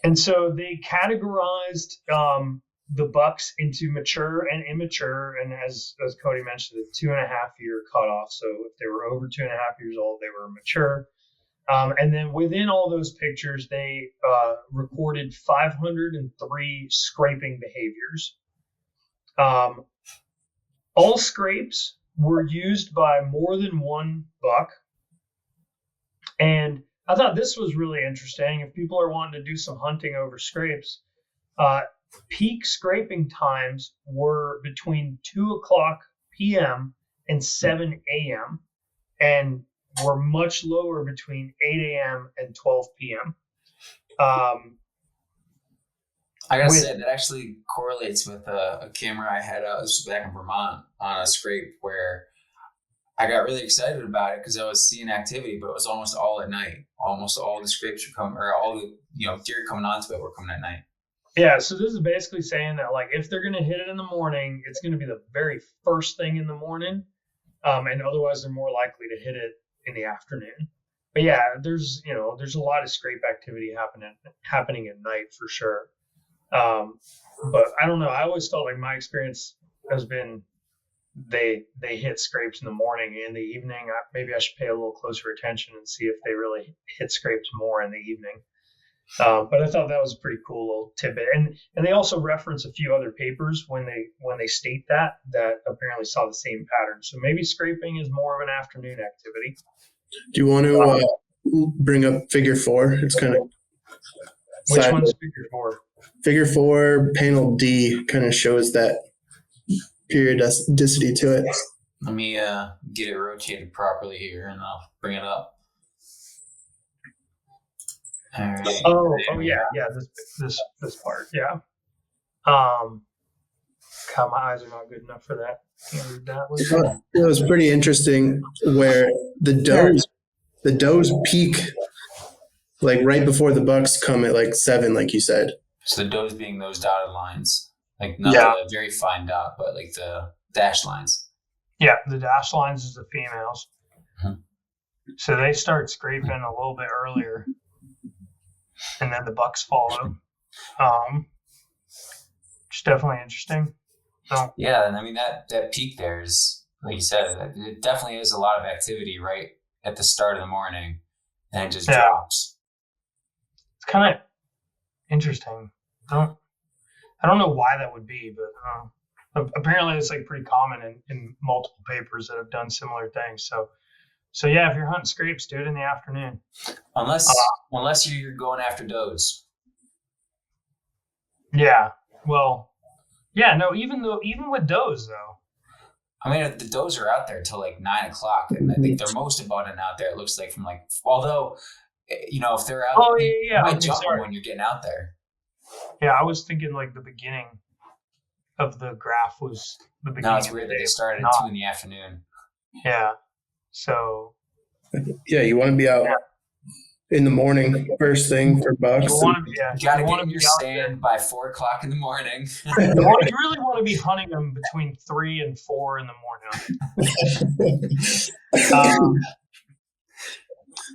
And so they categorized the bucks into mature and immature, and as Cody mentioned, the 2.5 year cutoff. So if they were over 2.5 years old, they were mature. And then within all those pictures, they recorded 503 scraping behaviors. All scrapes were used by more than one buck. And I thought this was really interesting. If people are wanting to do some hunting over scrapes, peak scraping times were between 2:00 p.m. and 7 a.m. and were much lower between 8 a.m. and 12 p.m. I gotta say that actually correlates with a camera I had. I was back in Vermont on a scrape where I got really excited about it because I was seeing activity, but it was almost all at night. Almost all the scrapes were coming, or all the deer coming onto it were coming at night. Yeah, so this is basically saying that like if they're going to hit it in the morning, it's going to be the very first thing in the morning, and otherwise they're more likely to hit it in the afternoon. But yeah, there's a lot of scrape activity happening at night for sure. But I don't know. I always felt like my experience has been they hit scrapes in the morning and the evening. Maybe I should pay a little closer attention and see if they really hit scrapes more in the evening. But I thought that was a pretty cool little tidbit. And they also reference a few other papers when they state that apparently saw the same pattern. So maybe scraping is more of an afternoon activity. Do you want to bring up figure 4? It's kind of which one's figure 4? Figure 4, panel D, kind of shows that periodicity to it. Let me get it rotated properly here, and I'll bring it up. All right. Oh yeah. This part, yeah. God, my eyes are not good enough for that. Can't read that. It was pretty interesting where the does peak like right before the bucks come at like 7, like you said. So the does being those dotted lines, like not the very fine dot, but like the dash lines. Yeah, the dash lines is the females. Mm-hmm. So they start scraping a little bit earlier, and then the bucks follow. It's definitely interesting. Yeah, and I mean that peak there is, like you said, it definitely is a lot of activity right at the start of the morning, and it just drops. It's kind of interesting. I don't know why that would be, but apparently it's like pretty common in multiple papers that have done similar things. So yeah, if you're hunting scrapes, do it in the afternoon. Unless you're going after does. Yeah. Well, yeah, no, even with does though. I mean, the does are out there till like 9 o'clock, and I think they're most abundant out there. It looks like from like, although, if they're out, you might jump them when you're getting out there. Yeah, I was thinking like the beginning of the graph was the beginning. No, it's weird that they started at 2 in the afternoon. Yeah. So. Yeah, you want to be out in the morning, first thing for bucks. You got to get in your stand by 4 o'clock in the morning. You really want to be hunting them between 3 and 4 in the morning.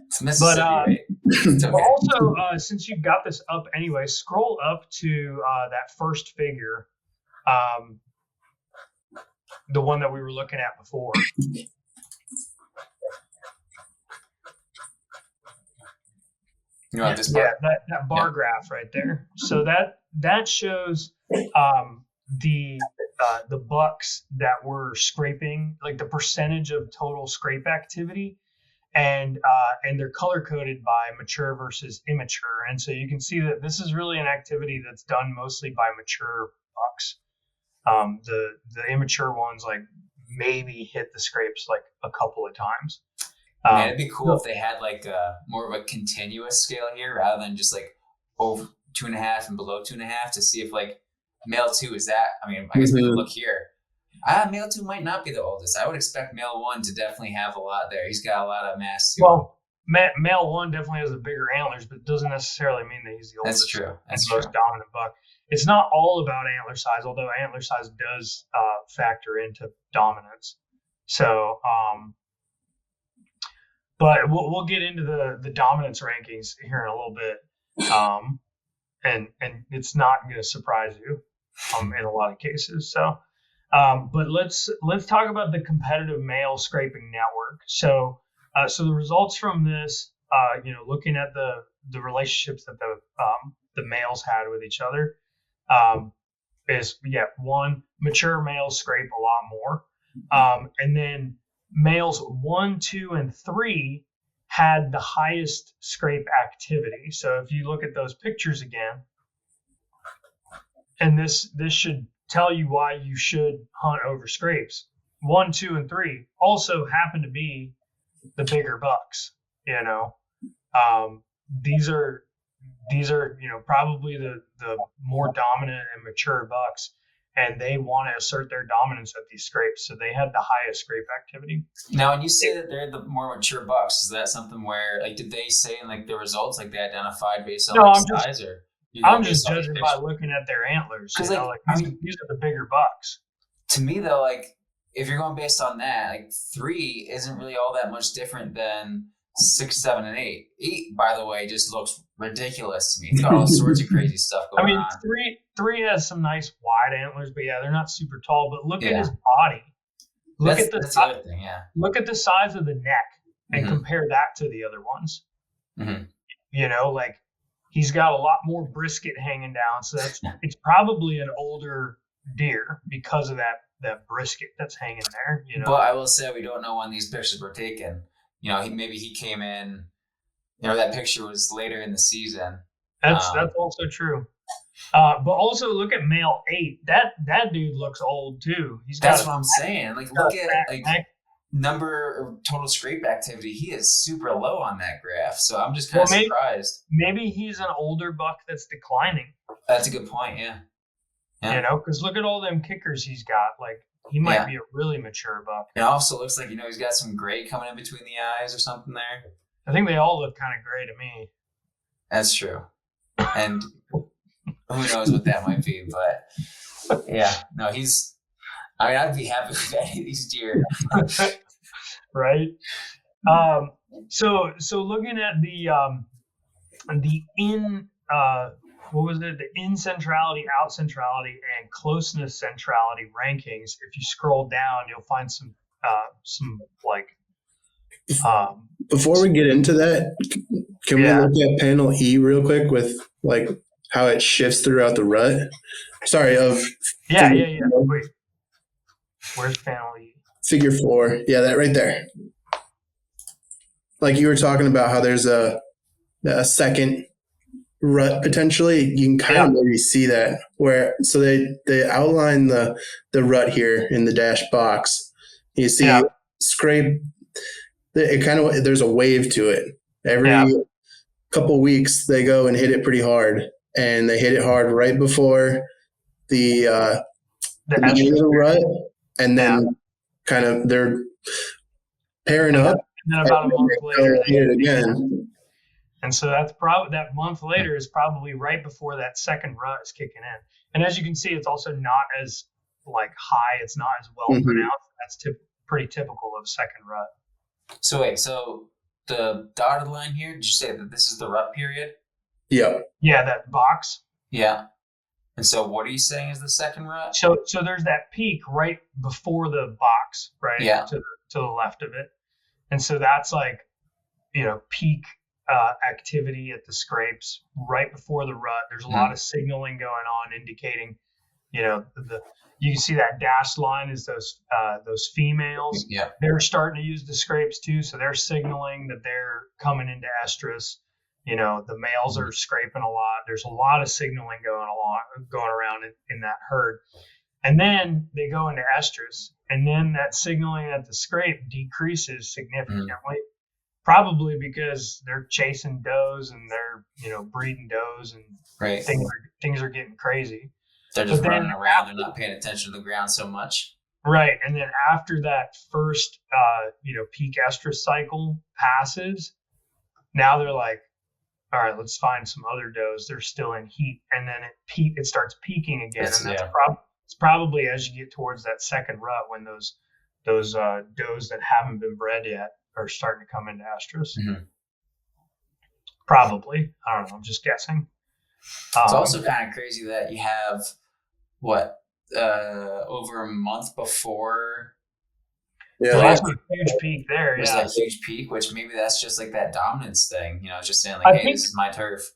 It's Mississippi, right? It's okay. But also, since you've got this up anyway, scroll up to that first figure, the one that we were looking at before. You want this part? Yeah, that bar graph right there. So that shows the bucks that were scraping, like the percentage of total scrape activity, and they're color coded by mature versus immature. And so you can see that this is really an activity that's done mostly by mature bucks. The immature ones like maybe hit the scrapes like a couple of times. Man, it'd be cool if they had like more of a continuous scale here rather than just like over 2.5 and below 2.5 to see if like male 2 is that. I mean, I guess we could look here. Male 2 might not be the oldest. I would expect male 1 to definitely have a lot there. He's got a lot of mass too. Well, male 1 definitely has the bigger antlers, but it doesn't necessarily mean that he's the oldest. That's true. That's the most dominant buck. It's not all about antler size, although antler size does factor into dominance. So, but we'll get into the dominance rankings here in a little bit, and it's not going to surprise you in a lot of cases. So, but let's talk about the competitive male scraping network. So the results from this, looking at the relationships that the males had with each other, is one, mature males scrape a lot more, and then males 1, 2, and 3 had the highest scrape activity. So if you look at those pictures again, and this should tell you why you should hunt over scrapes. 1, 2, and 3 also happen to be the bigger bucks. These are probably the more dominant and mature bucks, and they want to assert their dominance at these scrapes. So they had the highest scrape activity. Now, when you say that they're the more mature bucks, is that something where, like, did they say in like the results, like they identified based on size, or? I'm just judging by looking at their antlers. These are the bigger bucks. To me, though, like if you're going based on that, like 3 isn't really all that much different than 6, 7, and 8. 8, by the way, just looks ridiculous to me. It's got all sorts of crazy stuff going on. 3 has some nice wide antlers, but yeah, they're not super tall. But look at his body. That's the other thing, yeah. Look at the size of the neck and compare that to the other ones. Mm-hmm. Like he's got a lot more brisket hanging down, so it's probably an older deer because of that brisket that's hanging there. But I will say we don't know when these pictures were taken. Maybe he came in. That picture was later in the season. That's also true. But also look at male 8. That dude looks old too. That's what I'm saying. Like look at number of total scrape activity. He is super low on that graph. So I'm just kind of surprised. Maybe he's an older buck that's declining. That's a good point. Yeah. Yeah. You know, because look at all them kickers he's got. Like, he might be a really mature buck. It also looks like, he's got some gray coming in between the eyes or something there. I think they all look kind of gray to me. That's true. And who knows what that might be, but yeah, no, I'd be happy with any of these deer. Right. So looking at the in centrality, out centrality, and closeness centrality rankings. If you scroll down, you'll find some like. Before we get into that, can we look at panel E real quick with like how it shifts throughout the rut? Sorry, Wait, where's panel E? Figure 4. Yeah, that right there. Like you were talking about how there's a second rut potentially. You can kind of maybe see that so they outline the rut here in the dash box. You see scrape. It kind of, there's a wave to it. Every couple weeks they go and hit it pretty hard, and they hit it hard right before the beginning of the rut, and then kind of they're pairing up. And then about a month later, they hit it again. And so that's probably that month later is probably right before that second rut is kicking in. And as you can see, it's also not as like high. It's not as well pronounced. That's pretty typical of second rut. So wait, so the dotted line here, did you say that this is the rut period? Yeah. Yeah, that box. Yeah. And so what are you saying is the second rut? So there's that peak right before the box, right? Yeah. To the left of it. And so that's like, peak activity at the scrapes right before the rut. There's a lot of signaling going on indicating, you can see that dashed line is those females. Yeah. They're starting to use the scrapes too. So they're signaling that they're coming into estrus. The males are scraping a lot. There's a lot of signaling going around in that herd. And then they go into estrus, and then that signaling at the scrape decreases significantly, probably because they're chasing does and they're, breeding does, and things are getting crazy. They're just running around. They're not paying attention to the ground so much. Right. And then after that first, peak estrus cycle passes, now they're like, all right, let's find some other does. They're still in heat. And then it starts peaking again. It's probably as you get towards that second rut when those does that haven't been bred yet are starting to come into estrus. Mm-hmm. Probably. I don't know. I'm just guessing. It's also kind of crazy that you have over a month before. Yeah, that's a huge peak there. There's that huge peak, which maybe that's just like that dominance thing. Just saying like, hey, this is my turf.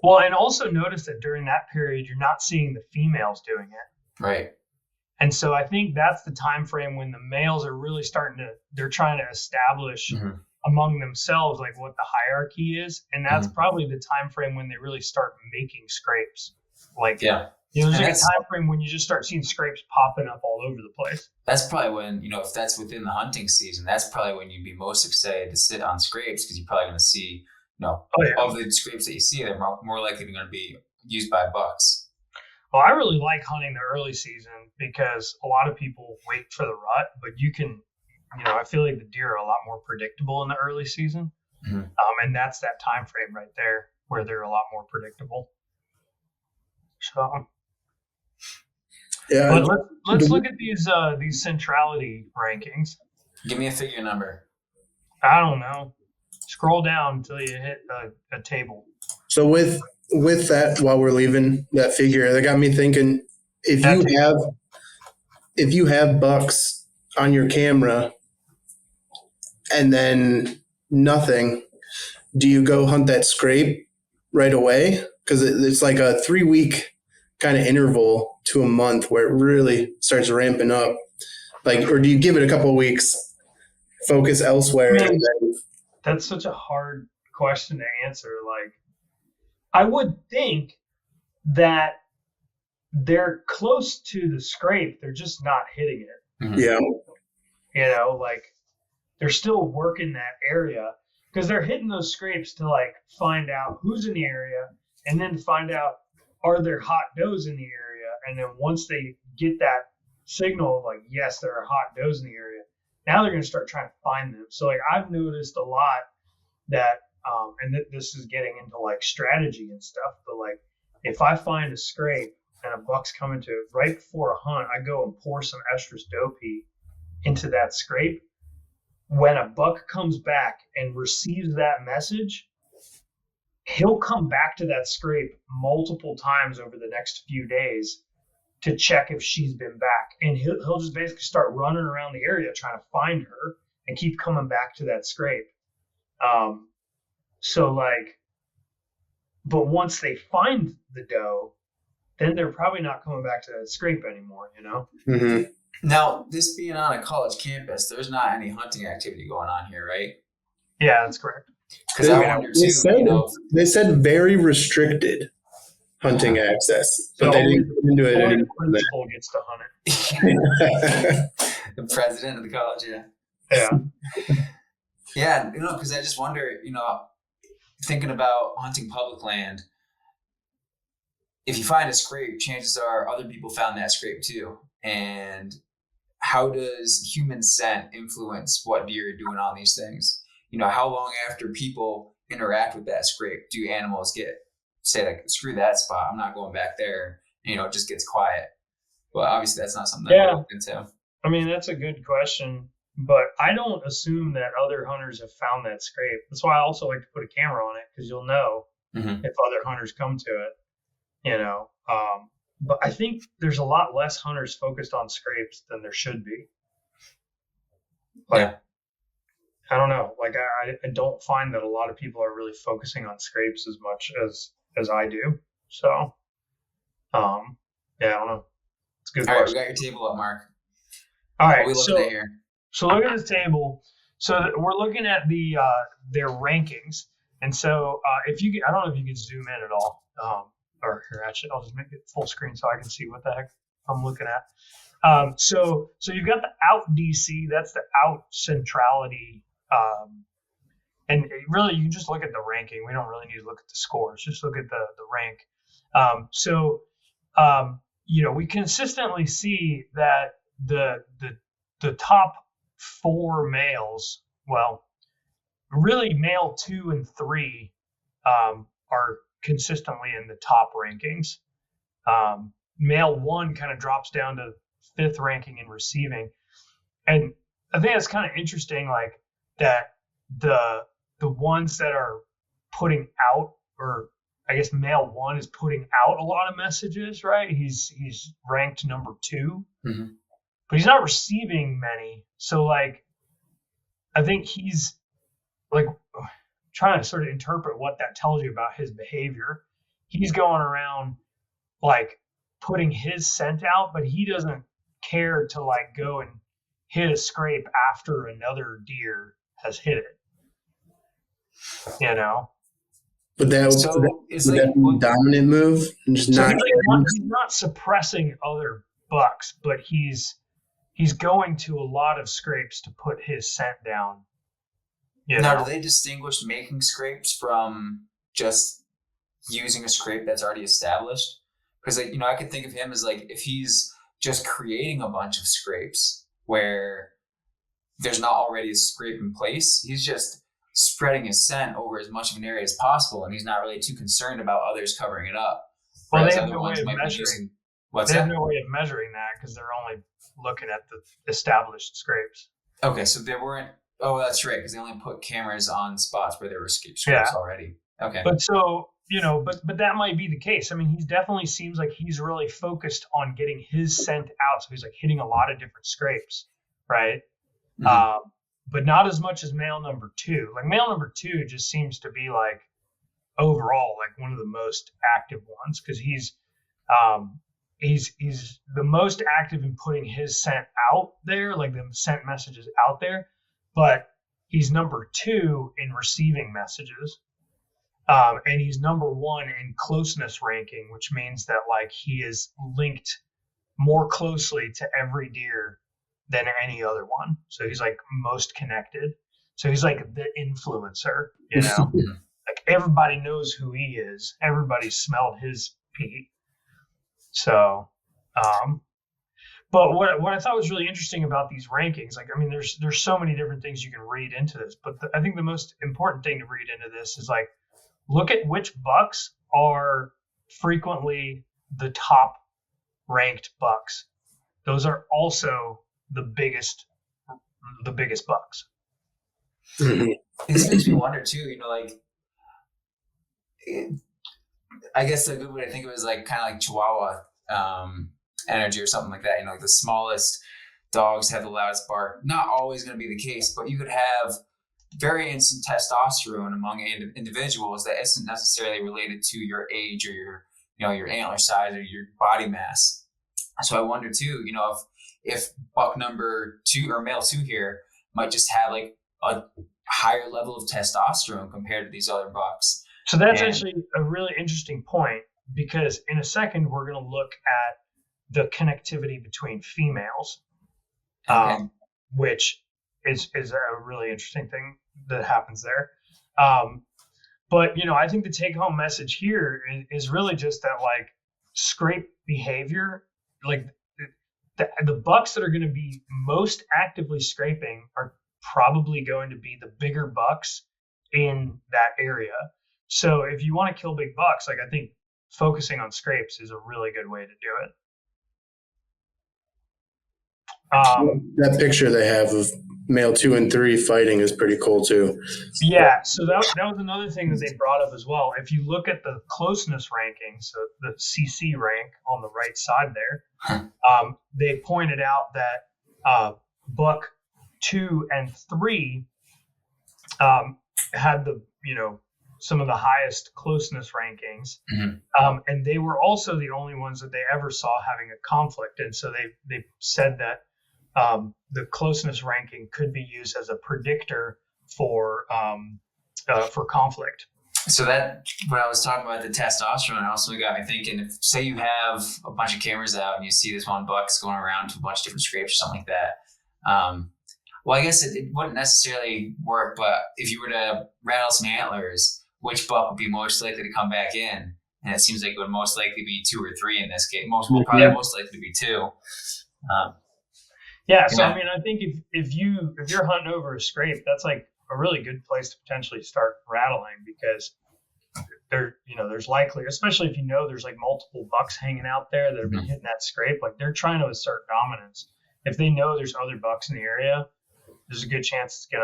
Well, and also notice that during that period, you're not seeing the females doing it. Right. And so I think that's the time frame when the males are really they're trying to establish among themselves like what the hierarchy is, and that's probably the time frame when they really start making scrapes. Like there's like a time frame when you just start seeing scrapes popping up all over the place. That's probably when, if that's within the hunting season, that's probably when you'd be most excited to sit on scrapes, because you're probably going to see, of the scrapes that you see, they're more likely going to be used by bucks. Well, I really like hunting the early season because a lot of people wait for the rut, but you can, I feel like the deer are a lot more predictable in the early season. And that's that time frame right there where they're a lot more predictable. So, but let's look at these centrality rankings. Give me a figure number. I don't know. Scroll down until you hit a table. So with that, while we're leaving that figure, that got me thinking: if you have bucks on your camera and then nothing, do you go hunt that scrape right away? Because it's like a 3-week kind of interval to a month where it really starts ramping up. Like, or do you give it a couple of weeks, focus elsewhere? That's such a hard question to answer. Like, I would think that they're close to the scrape. They're just not hitting it. Yeah. Like they're still working that area because they're hitting those scrapes to like find out who's in the area and then find out, are there hot does in the area? And then once they get that signal of like, yes, there are hot does in the area, now they're going to start trying to find them. So like I've noticed a lot that, this is getting into like strategy and stuff, but like if I find a scrape and a buck's coming to it right before a hunt, I go and pour some estrus doe pee into that scrape. When a buck comes back and receives that message, he'll come back to that scrape multiple times over the next few days to check if she's been back. And he'll just basically start running around the area trying to find her and keep coming back to that scrape. So like, but once they find the doe, then they're probably not coming back to that scrape anymore, you know? Mm-hmm. Now, this being on a college campus, there's not any hunting activity going on here, right? Yeah, that's correct. Because I wonder too, they said very restricted hunting access, but they didn't get into it. Only the principal gets to hunt it. The president of the college, yeah. Yeah. Yeah, because I just wonder, thinking about hunting public land, if you find a scrape, chances are other people found that scrape too. And how does human scent influence what deer are doing on these things? How long after people interact with that scrape do animals say like, screw that spot, I'm not going back there, it just gets quiet? Well, obviously that's not something that we looked into. I mean, that's a good question, but I don't assume that other hunters have found that scrape. That's why I also like to put a camera on it, because you'll know if other hunters come to it, but I think there's a lot less hunters focused on scrapes than there should be. Like, I don't know. Like, I don't find that a lot of people are really focusing on scrapes as much as I do. So, I don't know. It's a good question. All right, we got your table up, Mark. All right, what are we looking at here? So look at this table. So we're looking at their rankings. And so I don't know if you can zoom in at all. Or here, actually, I'll just make it full screen so I can see what the heck I'm looking at. So you've got the out DC, that's the out centrality. And really, you can just look at the ranking. We don't really need to look at the scores. Just look at the rank. We consistently see that the top 4 males, well, really male 2 and 3 are consistently in the top rankings. Male 1 kind of drops down to 5th ranking in receiving. And I think it's kind of interesting, like that the ones that are putting out, or I guess male 1 is putting out a lot of messages, right? He's ranked number 2, but he's not receiving many. So like, I think he's like trying to sort of interpret what that tells you about his behavior. He's going around like putting his scent out, but he doesn't care to like go and hit a scrape after another deer has hit it. But would that be a dominant move? Just so not he's not suppressing other bucks, but he's going to a lot of scrapes to put his scent down. Now, do they distinguish making scrapes from just using a scrape that's already established? Because, I could think of him as like, if he's just creating a bunch of scrapes where there's not already a scrape in place, he's just spreading his scent over as much of an area as possible, and he's not really too concerned about others covering it up. Well, they have no way of measuring. They have no way of measuring that because they're only looking at the established scrapes. Okay, so there weren't. Oh, that's right, because they only put cameras on spots where there were scrapes already. Okay. But so, but that might be the case. I mean, he definitely seems like he's really focused on getting his scent out. So he's like hitting a lot of different scrapes, right? But not as much as male number 2. Like male number 2 just seems to be like overall like one of the most active ones, because he's the most active in putting his scent out there, like the scent messages out there. But he's number 2 in receiving messages. And he's number 1 in closeness ranking, which means that like he is linked more closely to every deer than any other one. So he's like most connected. So he's like the influencer, like everybody knows who he is. Everybody smelled his pee. So But what I thought was really interesting about these rankings, like, I mean, there's so many different things you can read into this, but I think the most important thing to read into this is like, look at which bucks are frequently the top ranked bucks. Those are also the biggest bucks. Mm-hmm. This makes me wonder too, like, I guess a good way to think of it is like kind of like Chihuahua energy or something like that. Like the smallest dogs have the loudest bark. Not always going to be the case, but you could have variance in testosterone among individuals that isn't necessarily related to your age or your antler size or your body mass. So I wonder too, if buck number 2 or male 2 here might just have like a higher level of testosterone compared to these other bucks. So that's actually a really interesting point, because in a second we're going to look at the connectivity between females, which is a really interesting thing that happens there. But I think the take-home message here is really just that, like, scrape behavior, like the bucks that are going to be most actively scraping are probably going to be the bigger bucks in that area. So if you want to kill big bucks, like, I think focusing on scrapes is a really good way to do it. That picture they have of male 2 and 3 fighting is pretty cool too. Yeah, so that was another thing that they brought up as well. If you look at the closeness ranking, so the CC rank on the right side there, they pointed out that buck 2 and 3 had the some of the highest closeness rankings, and they were also the only ones that they ever saw having a conflict. And so they said that the closeness ranking could be used as a predictor for conflict. So that, when I was talking about the testosterone, it also got me thinking, if say you have a bunch of cameras out and you see this one buck's going around to a bunch of different scrapes or something like that, well, I guess it wouldn't necessarily work, but if you were to rattle some antlers, which buck would be most likely to come back in? And it seems like it would most likely be 2 or 3 in this case. Most likely to be 2. Yeah, so I mean, I think if you're hunting over a scrape, that's like a really good place to potentially start rattling, because there's likely, especially if there's like multiple bucks hanging out there that have been hitting that scrape, like they're trying to assert dominance. If they know there's other bucks in the area, there's a good chance it's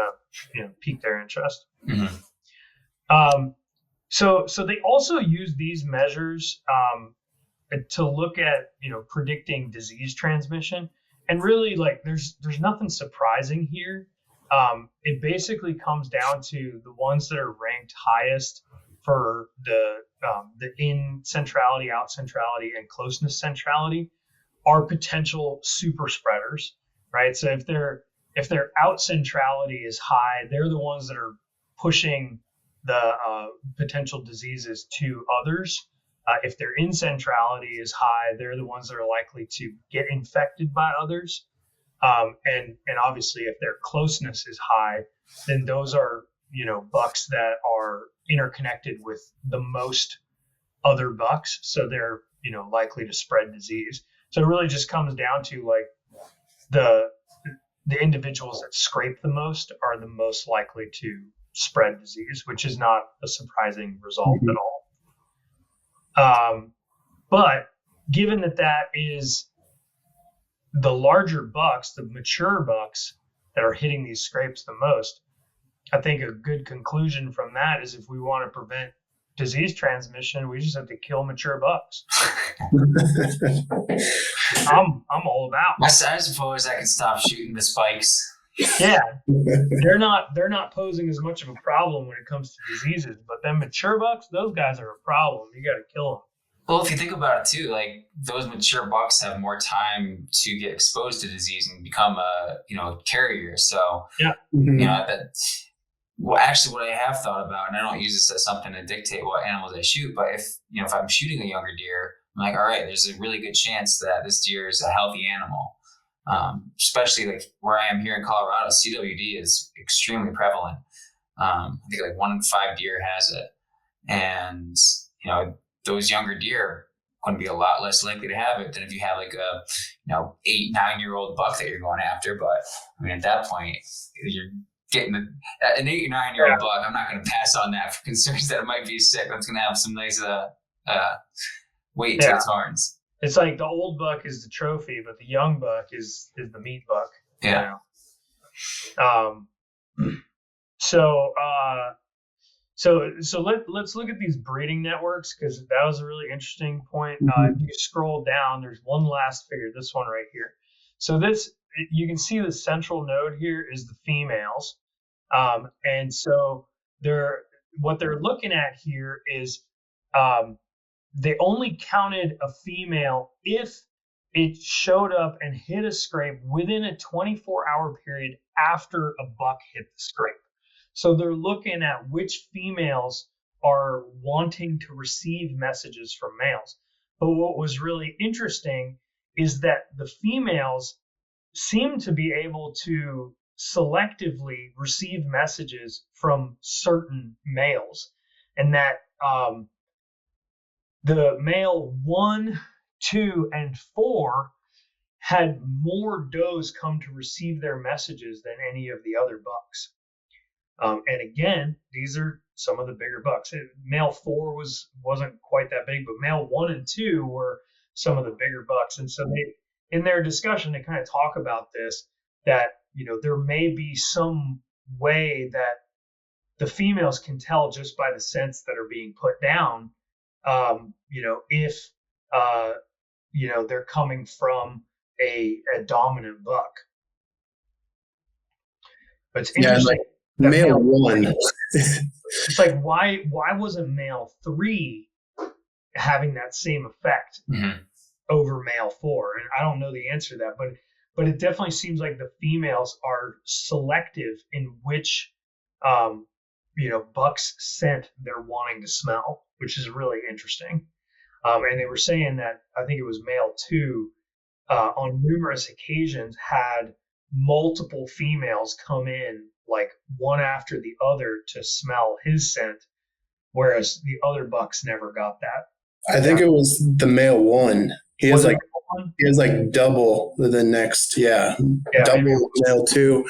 gonna pique their interest. So they also use these measures to look at predicting disease transmission. And really, like, there's nothing surprising here. It basically comes down to the ones that are ranked highest for the in centrality, out centrality, and closeness centrality are potential super spreaders, right? So if their out centrality is high, they're the ones that are pushing the potential diseases to others. If their in centrality is high, they're the ones that are likely to get infected by others. And obviously, if their closeness is high, then those are bucks that are interconnected with the most other bucks, so they're likely to spread disease. So it really just comes down to, like, the individuals that scrape the most are the most likely to spread disease, which is not a surprising result at all. But given that is the larger bucks, the mature bucks that are hitting these scrapes the most, I think a good conclusion from that is, if we want to prevent disease transmission, we just have to kill mature bucks. I'm all about it. I suppose I can stop shooting the spikes. Yeah, they're not posing as much of a problem when it comes to diseases, but them mature bucks, those guys are a problem. You got to kill them. Well, if you think about it too, like, those mature bucks have more time to get exposed to disease and become a carrier. So yeah, well, actually, what I have thought about, and I don't use this as something to dictate what animals I shoot, but if I'm shooting a younger deer, I'm like, all right, there's a really good chance that this deer is a healthy animal. Especially like where I am here in Colorado, CWD is extremely prevalent. I think like 1 in 5 deer has it, and those younger deer going to be a lot less likely to have it than if you have like a 8-9-year-old buck that you're going after. But I mean, at that point, you're getting an 8 or 9-year-old buck. I'm not going to pass on that for concerns that it might be sick. That's going to have some nice weight to its horns. It's like the old buck is the trophy, but the young buck is the meat buck. Yeah. So let's look at these breeding networks, because that was a really interesting point. If you scroll down, there's one last figure, this one right here. So this, you can see the central node here is the females. And so what they're looking at here is they only counted a female if it showed up and hit a scrape within a 24-hour period after a buck hit the scrape. So they're looking at which females are wanting to receive messages from males. But what was really interesting is that the females seem to be able to selectively receive messages from certain males, and that the male 1, 2, and 4 had more does come to receive their messages than any of the other bucks. And again, these are some of the bigger bucks. Male 4 wasn't quite that big, but male 1 and 2 were some of the bigger bucks. And so in their discussion, they kind of talk about this, that there may be some way that the females can tell just by the scents that are being put down, if they're coming from a dominant buck. But it's interesting. Yeah, like male 1. It's like, why wasn't male 3 having that same effect over male 4? And I don't know the answer to that, but it definitely seems like the females are selective in which buck's scent they're wanting to smell, which is really interesting. And they were saying that, I think it was male 2, on numerous occasions had multiple females come in, like one after the other, to smell his scent, whereas the other bucks never got that. I think it was the male 1. He has like double the next, double maybe. Male 2.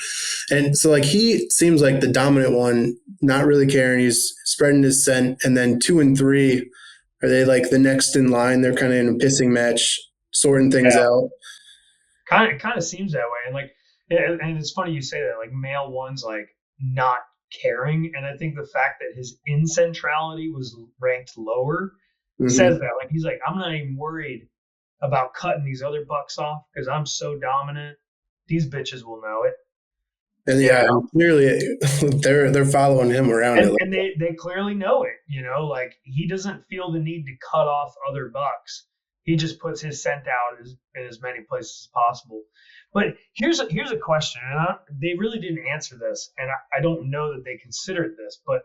And so like he seems like the dominant one, not really caring. He's spreading his scent. And then 2 and 3, are they like the next in line? They're kind of in a pissing match, sorting things out. Kind of seems that way. And it's funny you say that, like male 1's like not caring. And I think the fact that his in centrality was ranked lower says that. Like he's like, I'm not even worried about cutting these other bucks off because I'm so dominant. These bitches will know it. And clearly they're following him around. And they clearly know it, like he doesn't feel the need to cut off other bucks. He just puts his scent out in as many places as possible. But here's a question, and they really didn't answer this, and I don't know that they considered this, but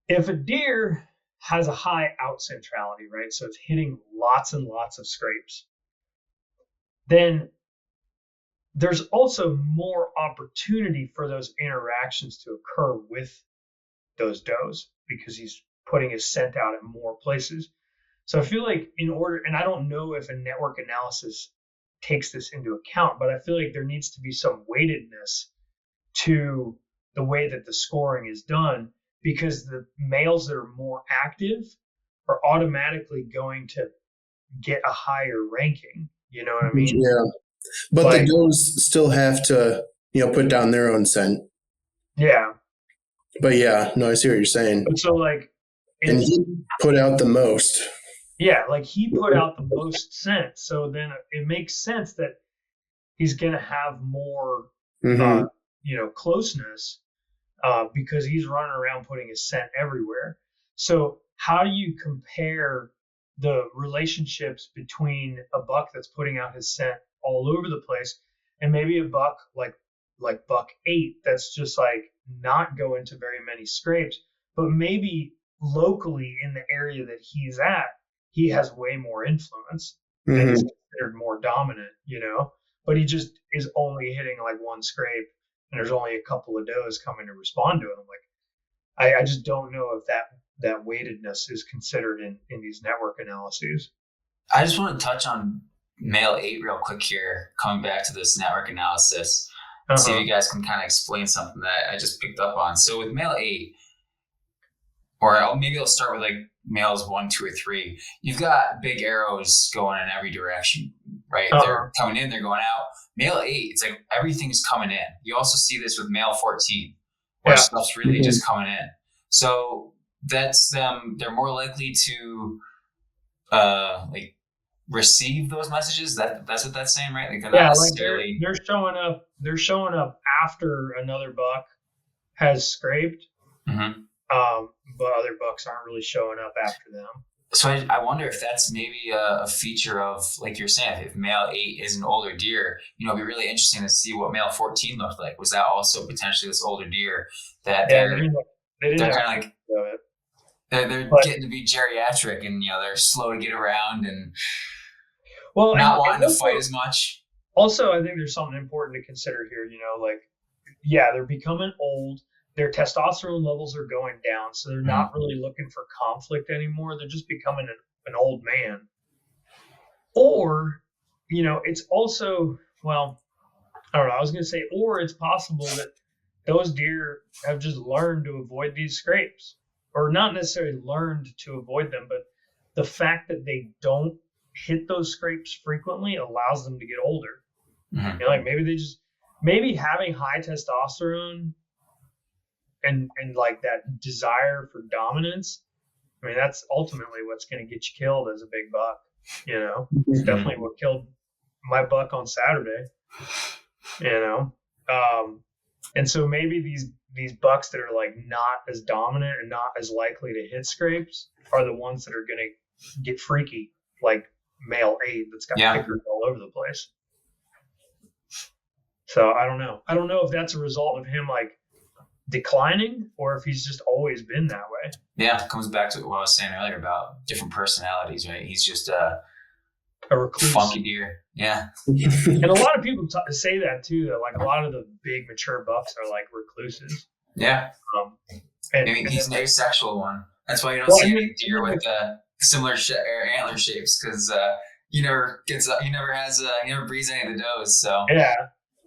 if a deer has a high out centrality, right, so it's hitting lots and lots of scrapes, then there's also more opportunity for those interactions to occur with those does because he's putting his scent out at more places. So I feel like and I don't know if a network analysis takes this into account, but I feel like there needs to be some weightedness to the way that the scoring is done, because the males that are more active are automatically going to get a higher ranking. You know what I mean? Yeah. But the does still have to, put down their own scent. Yeah. But I see what you're saying. But so and he put out the most. Yeah, like he put out the most scent. So then it makes sense that he's going to have more, closeness because he's running around putting his scent everywhere. So how do you compare the relationships between a buck that's putting out his scent all over the place and maybe a buck like buck 8 that's just like not going to very many scrapes, but maybe locally in the area that he's at, he has way more influence and he's considered more dominant, but he just is only hitting like one scrape and there's only a couple of does coming to respond to him. Like, I just don't know if that weightedness is considered in these network analyses. I just want to touch on male 8 real quick here, coming back to this network analysis. See if you guys can kind of explain something that I just picked up on. So with male 8, or maybe I'll start with like males 1, 2, or 3. You've got big arrows going in every direction, right? They're coming in, they're going out. Male 8, it's like everything's coming in. You also see this with male 14, where stuff's really just coming in. So that's them. They're more likely to like receive those messages. That's what that's saying, right? Like they're showing up. They're showing up after another buck has scraped. Mm-hmm. But other bucks aren't really showing up after them. So I wonder if that's maybe a feature of, like you're saying, if male 8 is an older deer, it'd be really interesting to see what male 14 looked like. Was that also potentially this older deer that they're kind of like, they're getting to be geriatric and, they're slow to get around and not wanting to fight as much. Also, I think there's something important to consider here, they're becoming old. Their testosterone levels are going down, so they're not really looking for conflict anymore. They're just becoming an old man. Or, it's also, well, I don't know. I was going to say, or it's possible that those deer have just learned to avoid these scrapes, or not necessarily learned to avoid them, but the fact that they don't hit those scrapes frequently allows them to get older. Mm-hmm. Like maybe having high testosterone and like that desire for dominance, I mean, that's ultimately what's going to get you killed as a big buck. It's definitely what killed my buck on Saturday. And so maybe these bucks that are like not as dominant and not as likely to hit scrapes are the ones that are going to get freaky, like male 8 that's got pickers all over the place. So I don't know. I don't know if that's a result of him like declining or if he's just always been that way. Yeah, it comes back to what I was saying earlier about different personalities, right? He's just a recluse. Funky deer. Yeah. And a lot of people say that too, that like a lot of the big mature bucks are like recluses. Yeah. Maybe he's an asexual one. That's why you don't see any deer with similar antler shapes, because he never breeds any of the does. So yeah.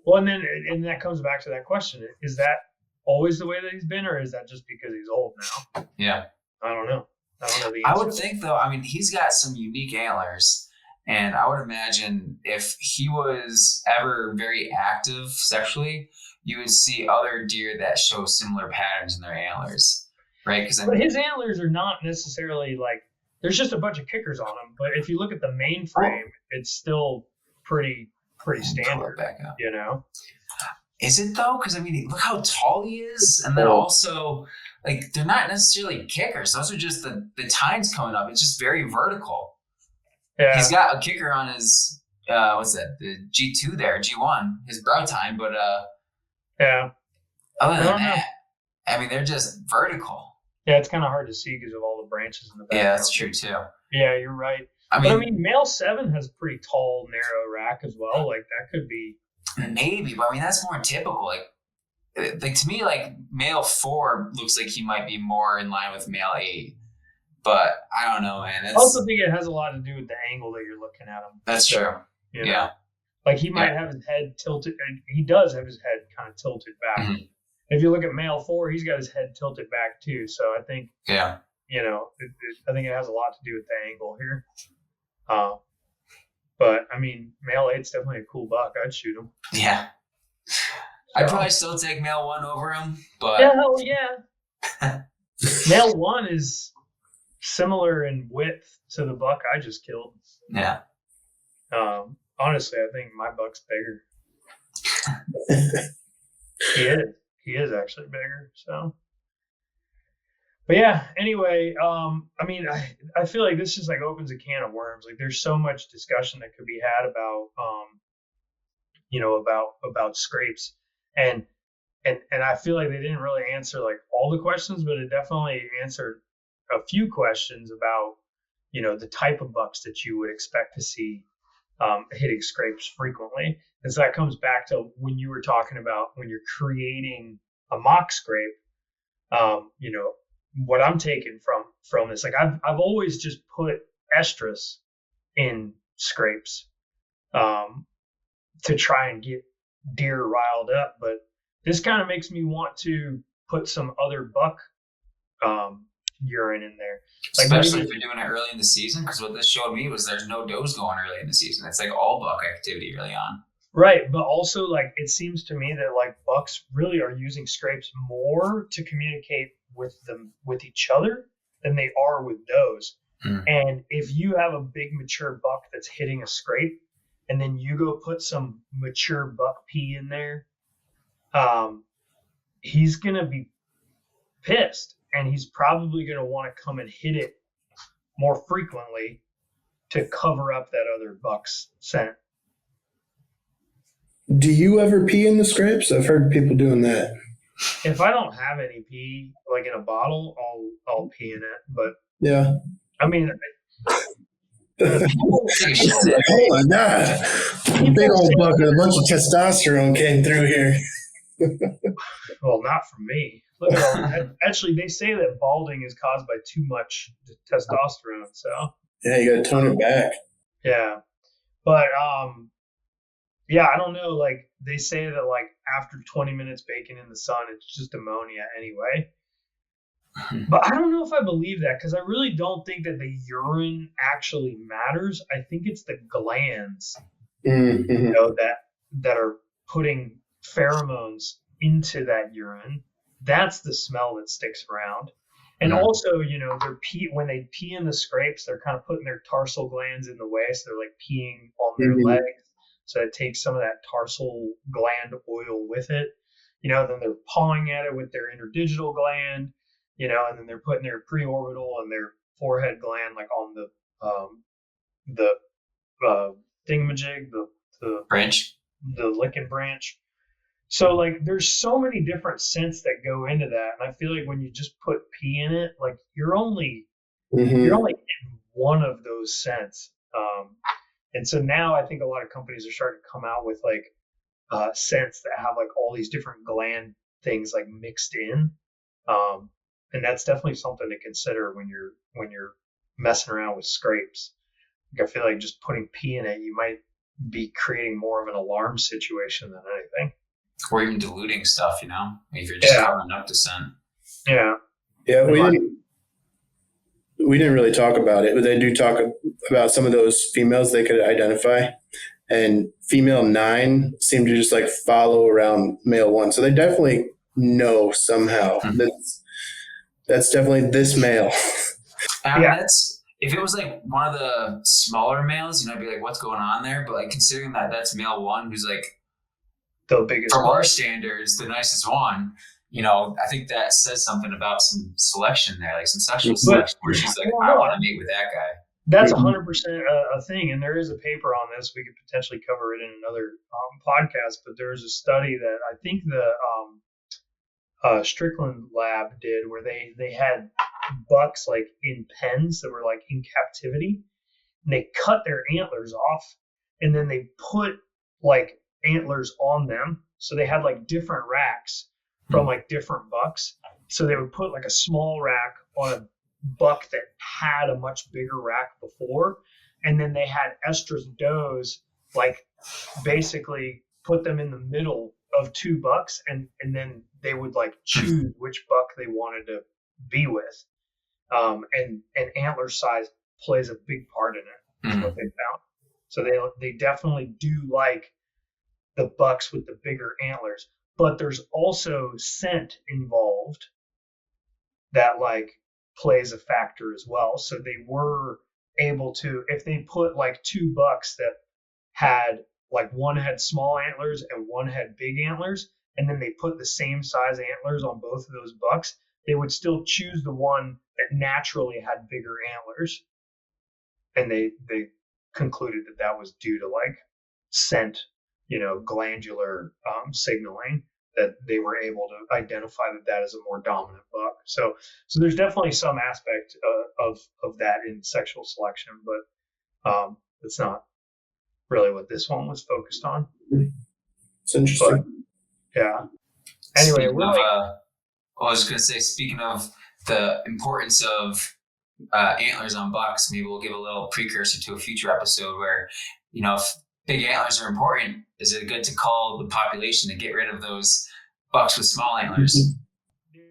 Well, and that comes back to that question: is that always the way that he's been, or is that just because he's old now? Yeah. I don't know. The answer. I would think though. I mean, he's got some unique antlers, and I would imagine if he was ever very active sexually, you would see other deer that show similar patterns in their antlers, right? But his antlers are not necessarily like. There's just a bunch of kickers on them, but if you look at the main frame, it's still pretty standard. Back up. Is it though? Because I mean, look how tall he is, and then also like they're not necessarily kickers. Those are just the tines coming up. It's just very vertical. Yeah. He's got a kicker on his what's that? The G2 there, G1, his brow tine, but yeah. Other than that, I mean, they're just vertical. Yeah, it's kind of hard to see because of all the branches in the back. Yeah, that's true too. Yeah, you're right. I mean, male 7 has pretty tall, narrow rack as well. Like that could be. Maybe, but I mean that's more typical. Like to me, like male 4 looks like he might be more in line with male 8, but I don't know, man. I also think it has a lot to do with the angle that you're looking at him. That's true. Yeah, like he might have his head tilted, and he does have his head kind of tilted back. Mm-hmm. If you look at male 4, he's got his head tilted back too. So I think, I think it has a lot to do with the angle here. But I mean, male 8's definitely a cool buck. I'd shoot him. Yeah. I'd probably still take male 1 over him, but male 1 is similar in width to the buck I just killed. Yeah. Honestly, I think my buck's bigger. He is actually bigger. So, but yeah. Anyway, I mean, I feel like this just like opens a can of worms. Like, there's so much discussion that could be had about, about scrapes, and I feel like they didn't really answer like all the questions, but it definitely answered a few questions about, the type of bucks that you would expect to see hitting scrapes frequently. And so that comes back to when you were talking about when you're creating a mock scrape, what I'm taking from this, like I've always just put estrus in scrapes to try and get deer riled up. But this kind of makes me want to put some other buck urine in there. Like especially if you're doing it early in the season, because what this showed me was there's no does going early in the season. It's like all buck activity early on. Right, but also like it seems to me that like bucks really are using scrapes more to communicate with each other than they are with does. And if you have a big mature buck that's hitting a scrape, and then you go put some mature buck pee in there, he's gonna be pissed, and he's probably gonna want to come and hit it more frequently to cover up that other buck's scent. Do you ever pee in the scrapes? I've heard people doing that. If I don't have any pee, like in a bottle, I'll pee in it. But yeah, I mean, oh my god, big old buck with a bunch of testosterone came through here. Well, not from me. Look at all that. Actually, they say that balding is caused by too much testosterone. So yeah, you got to tone it back. Yeah, but yeah, I don't know. Like they say that like after 20 minutes baking in the sun, it's just ammonia anyway. But I don't know if I believe that, because I really don't think that the urine actually matters. I think it's the glands, that are putting pheromones into that urine. That's the smell that sticks around. And also, they're when they pee in the scrapes, they're kind of putting their tarsal glands in the way, so they're like peeing on their legs. So it takes some of that tarsal gland oil with it. Then they're pawing at it with their interdigital gland. And then they're putting their preorbital and their forehead gland like on the thingamajig, the branch, the licking branch. So like there's so many different scents that go into that, and I feel like when you just put pee in it, like you're only getting one of those scents. And so now I think a lot of companies are starting to come out with like scents that have like all these different gland things like mixed in. And that's definitely something to consider when you're messing around with scrapes. Like I feel like just putting pee in it, you might be creating more of an alarm situation than anything. Or even diluting stuff, if you're just covering up the scent. Yeah. Yeah, we didn't really talk about it, but they do talk about some of those females they could identify. And female 9 seemed to just like follow around male 1. So they definitely know somehow. That's definitely this male. If it was like one of the smaller males, I'd be like, what's going on there? But like considering that that's male 1, who's like the biggest from our standards, the nicest one, I think that says something about some selection there, like some sexual selection, where she's like, I want to mate with that guy. That's 100% a thing. And there is a paper on this. We could potentially cover it in another podcast, but there's a study that I think the Strickland lab did, where they had bucks like in pens that were like in captivity, and they cut their antlers off, and then they put like antlers on them. So they had like different racks from like different bucks. So they would put like a small rack on a buck that had a much bigger rack before, and then they had estrus does like basically put them in the middle of 2 bucks, and then they would like choose which buck they wanted to be with. And antler size plays a big part in it, is what they found. So they definitely do like the bucks with the bigger antlers, but there's also scent involved that like plays a factor as well. So they were able to, if they put like 2 bucks that had like one had small antlers and one had big antlers, and then they put the same size antlers on both of those bucks, they would still choose the one that naturally had bigger antlers. And they concluded that was due to like scent, glandular signaling, that they were able to identify that as a more dominant buck. So there's definitely some aspect of that in sexual selection, but it's not really what this one was focused on. It's interesting. But, yeah. Anyway, I was going to say, speaking of the importance of antlers on bucks, maybe we'll give a little precursor to a future episode where, if big antlers are important, is it good to cull the population to get rid of those bucks with small antlers? Dude,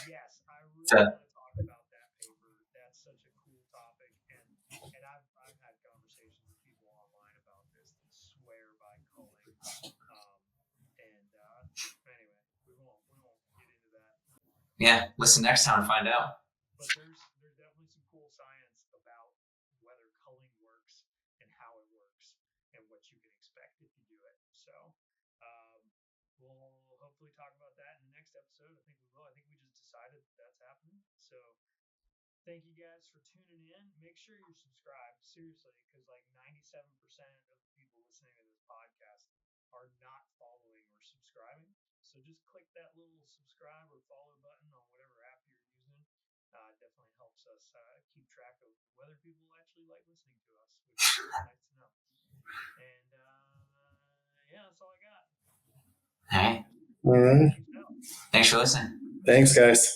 yes, I really want to talk about that paper. That's such a cool topic, and I've had conversations with people online about this that swear by culling. Anyway, we won't get into that. Yeah, listen next time and find out. But there's definitely some cool science about whether culling works and how it works and what you can expect if you do it. So we'll hopefully talk about that in the next episode. I think we will. I think we just decided that's happening. So thank you guys for tuning in. Make sure you're subscribed, seriously, because like 97% of the people listening to this podcast are not following or subscribing. So just click that little subscribe or follow button on whatever app you're using. Definitely helps us keep track of whether people actually like listening to us, which is nice to know. And yeah, that's all I got. All right. All right. Thanks for listening. Thanks, guys.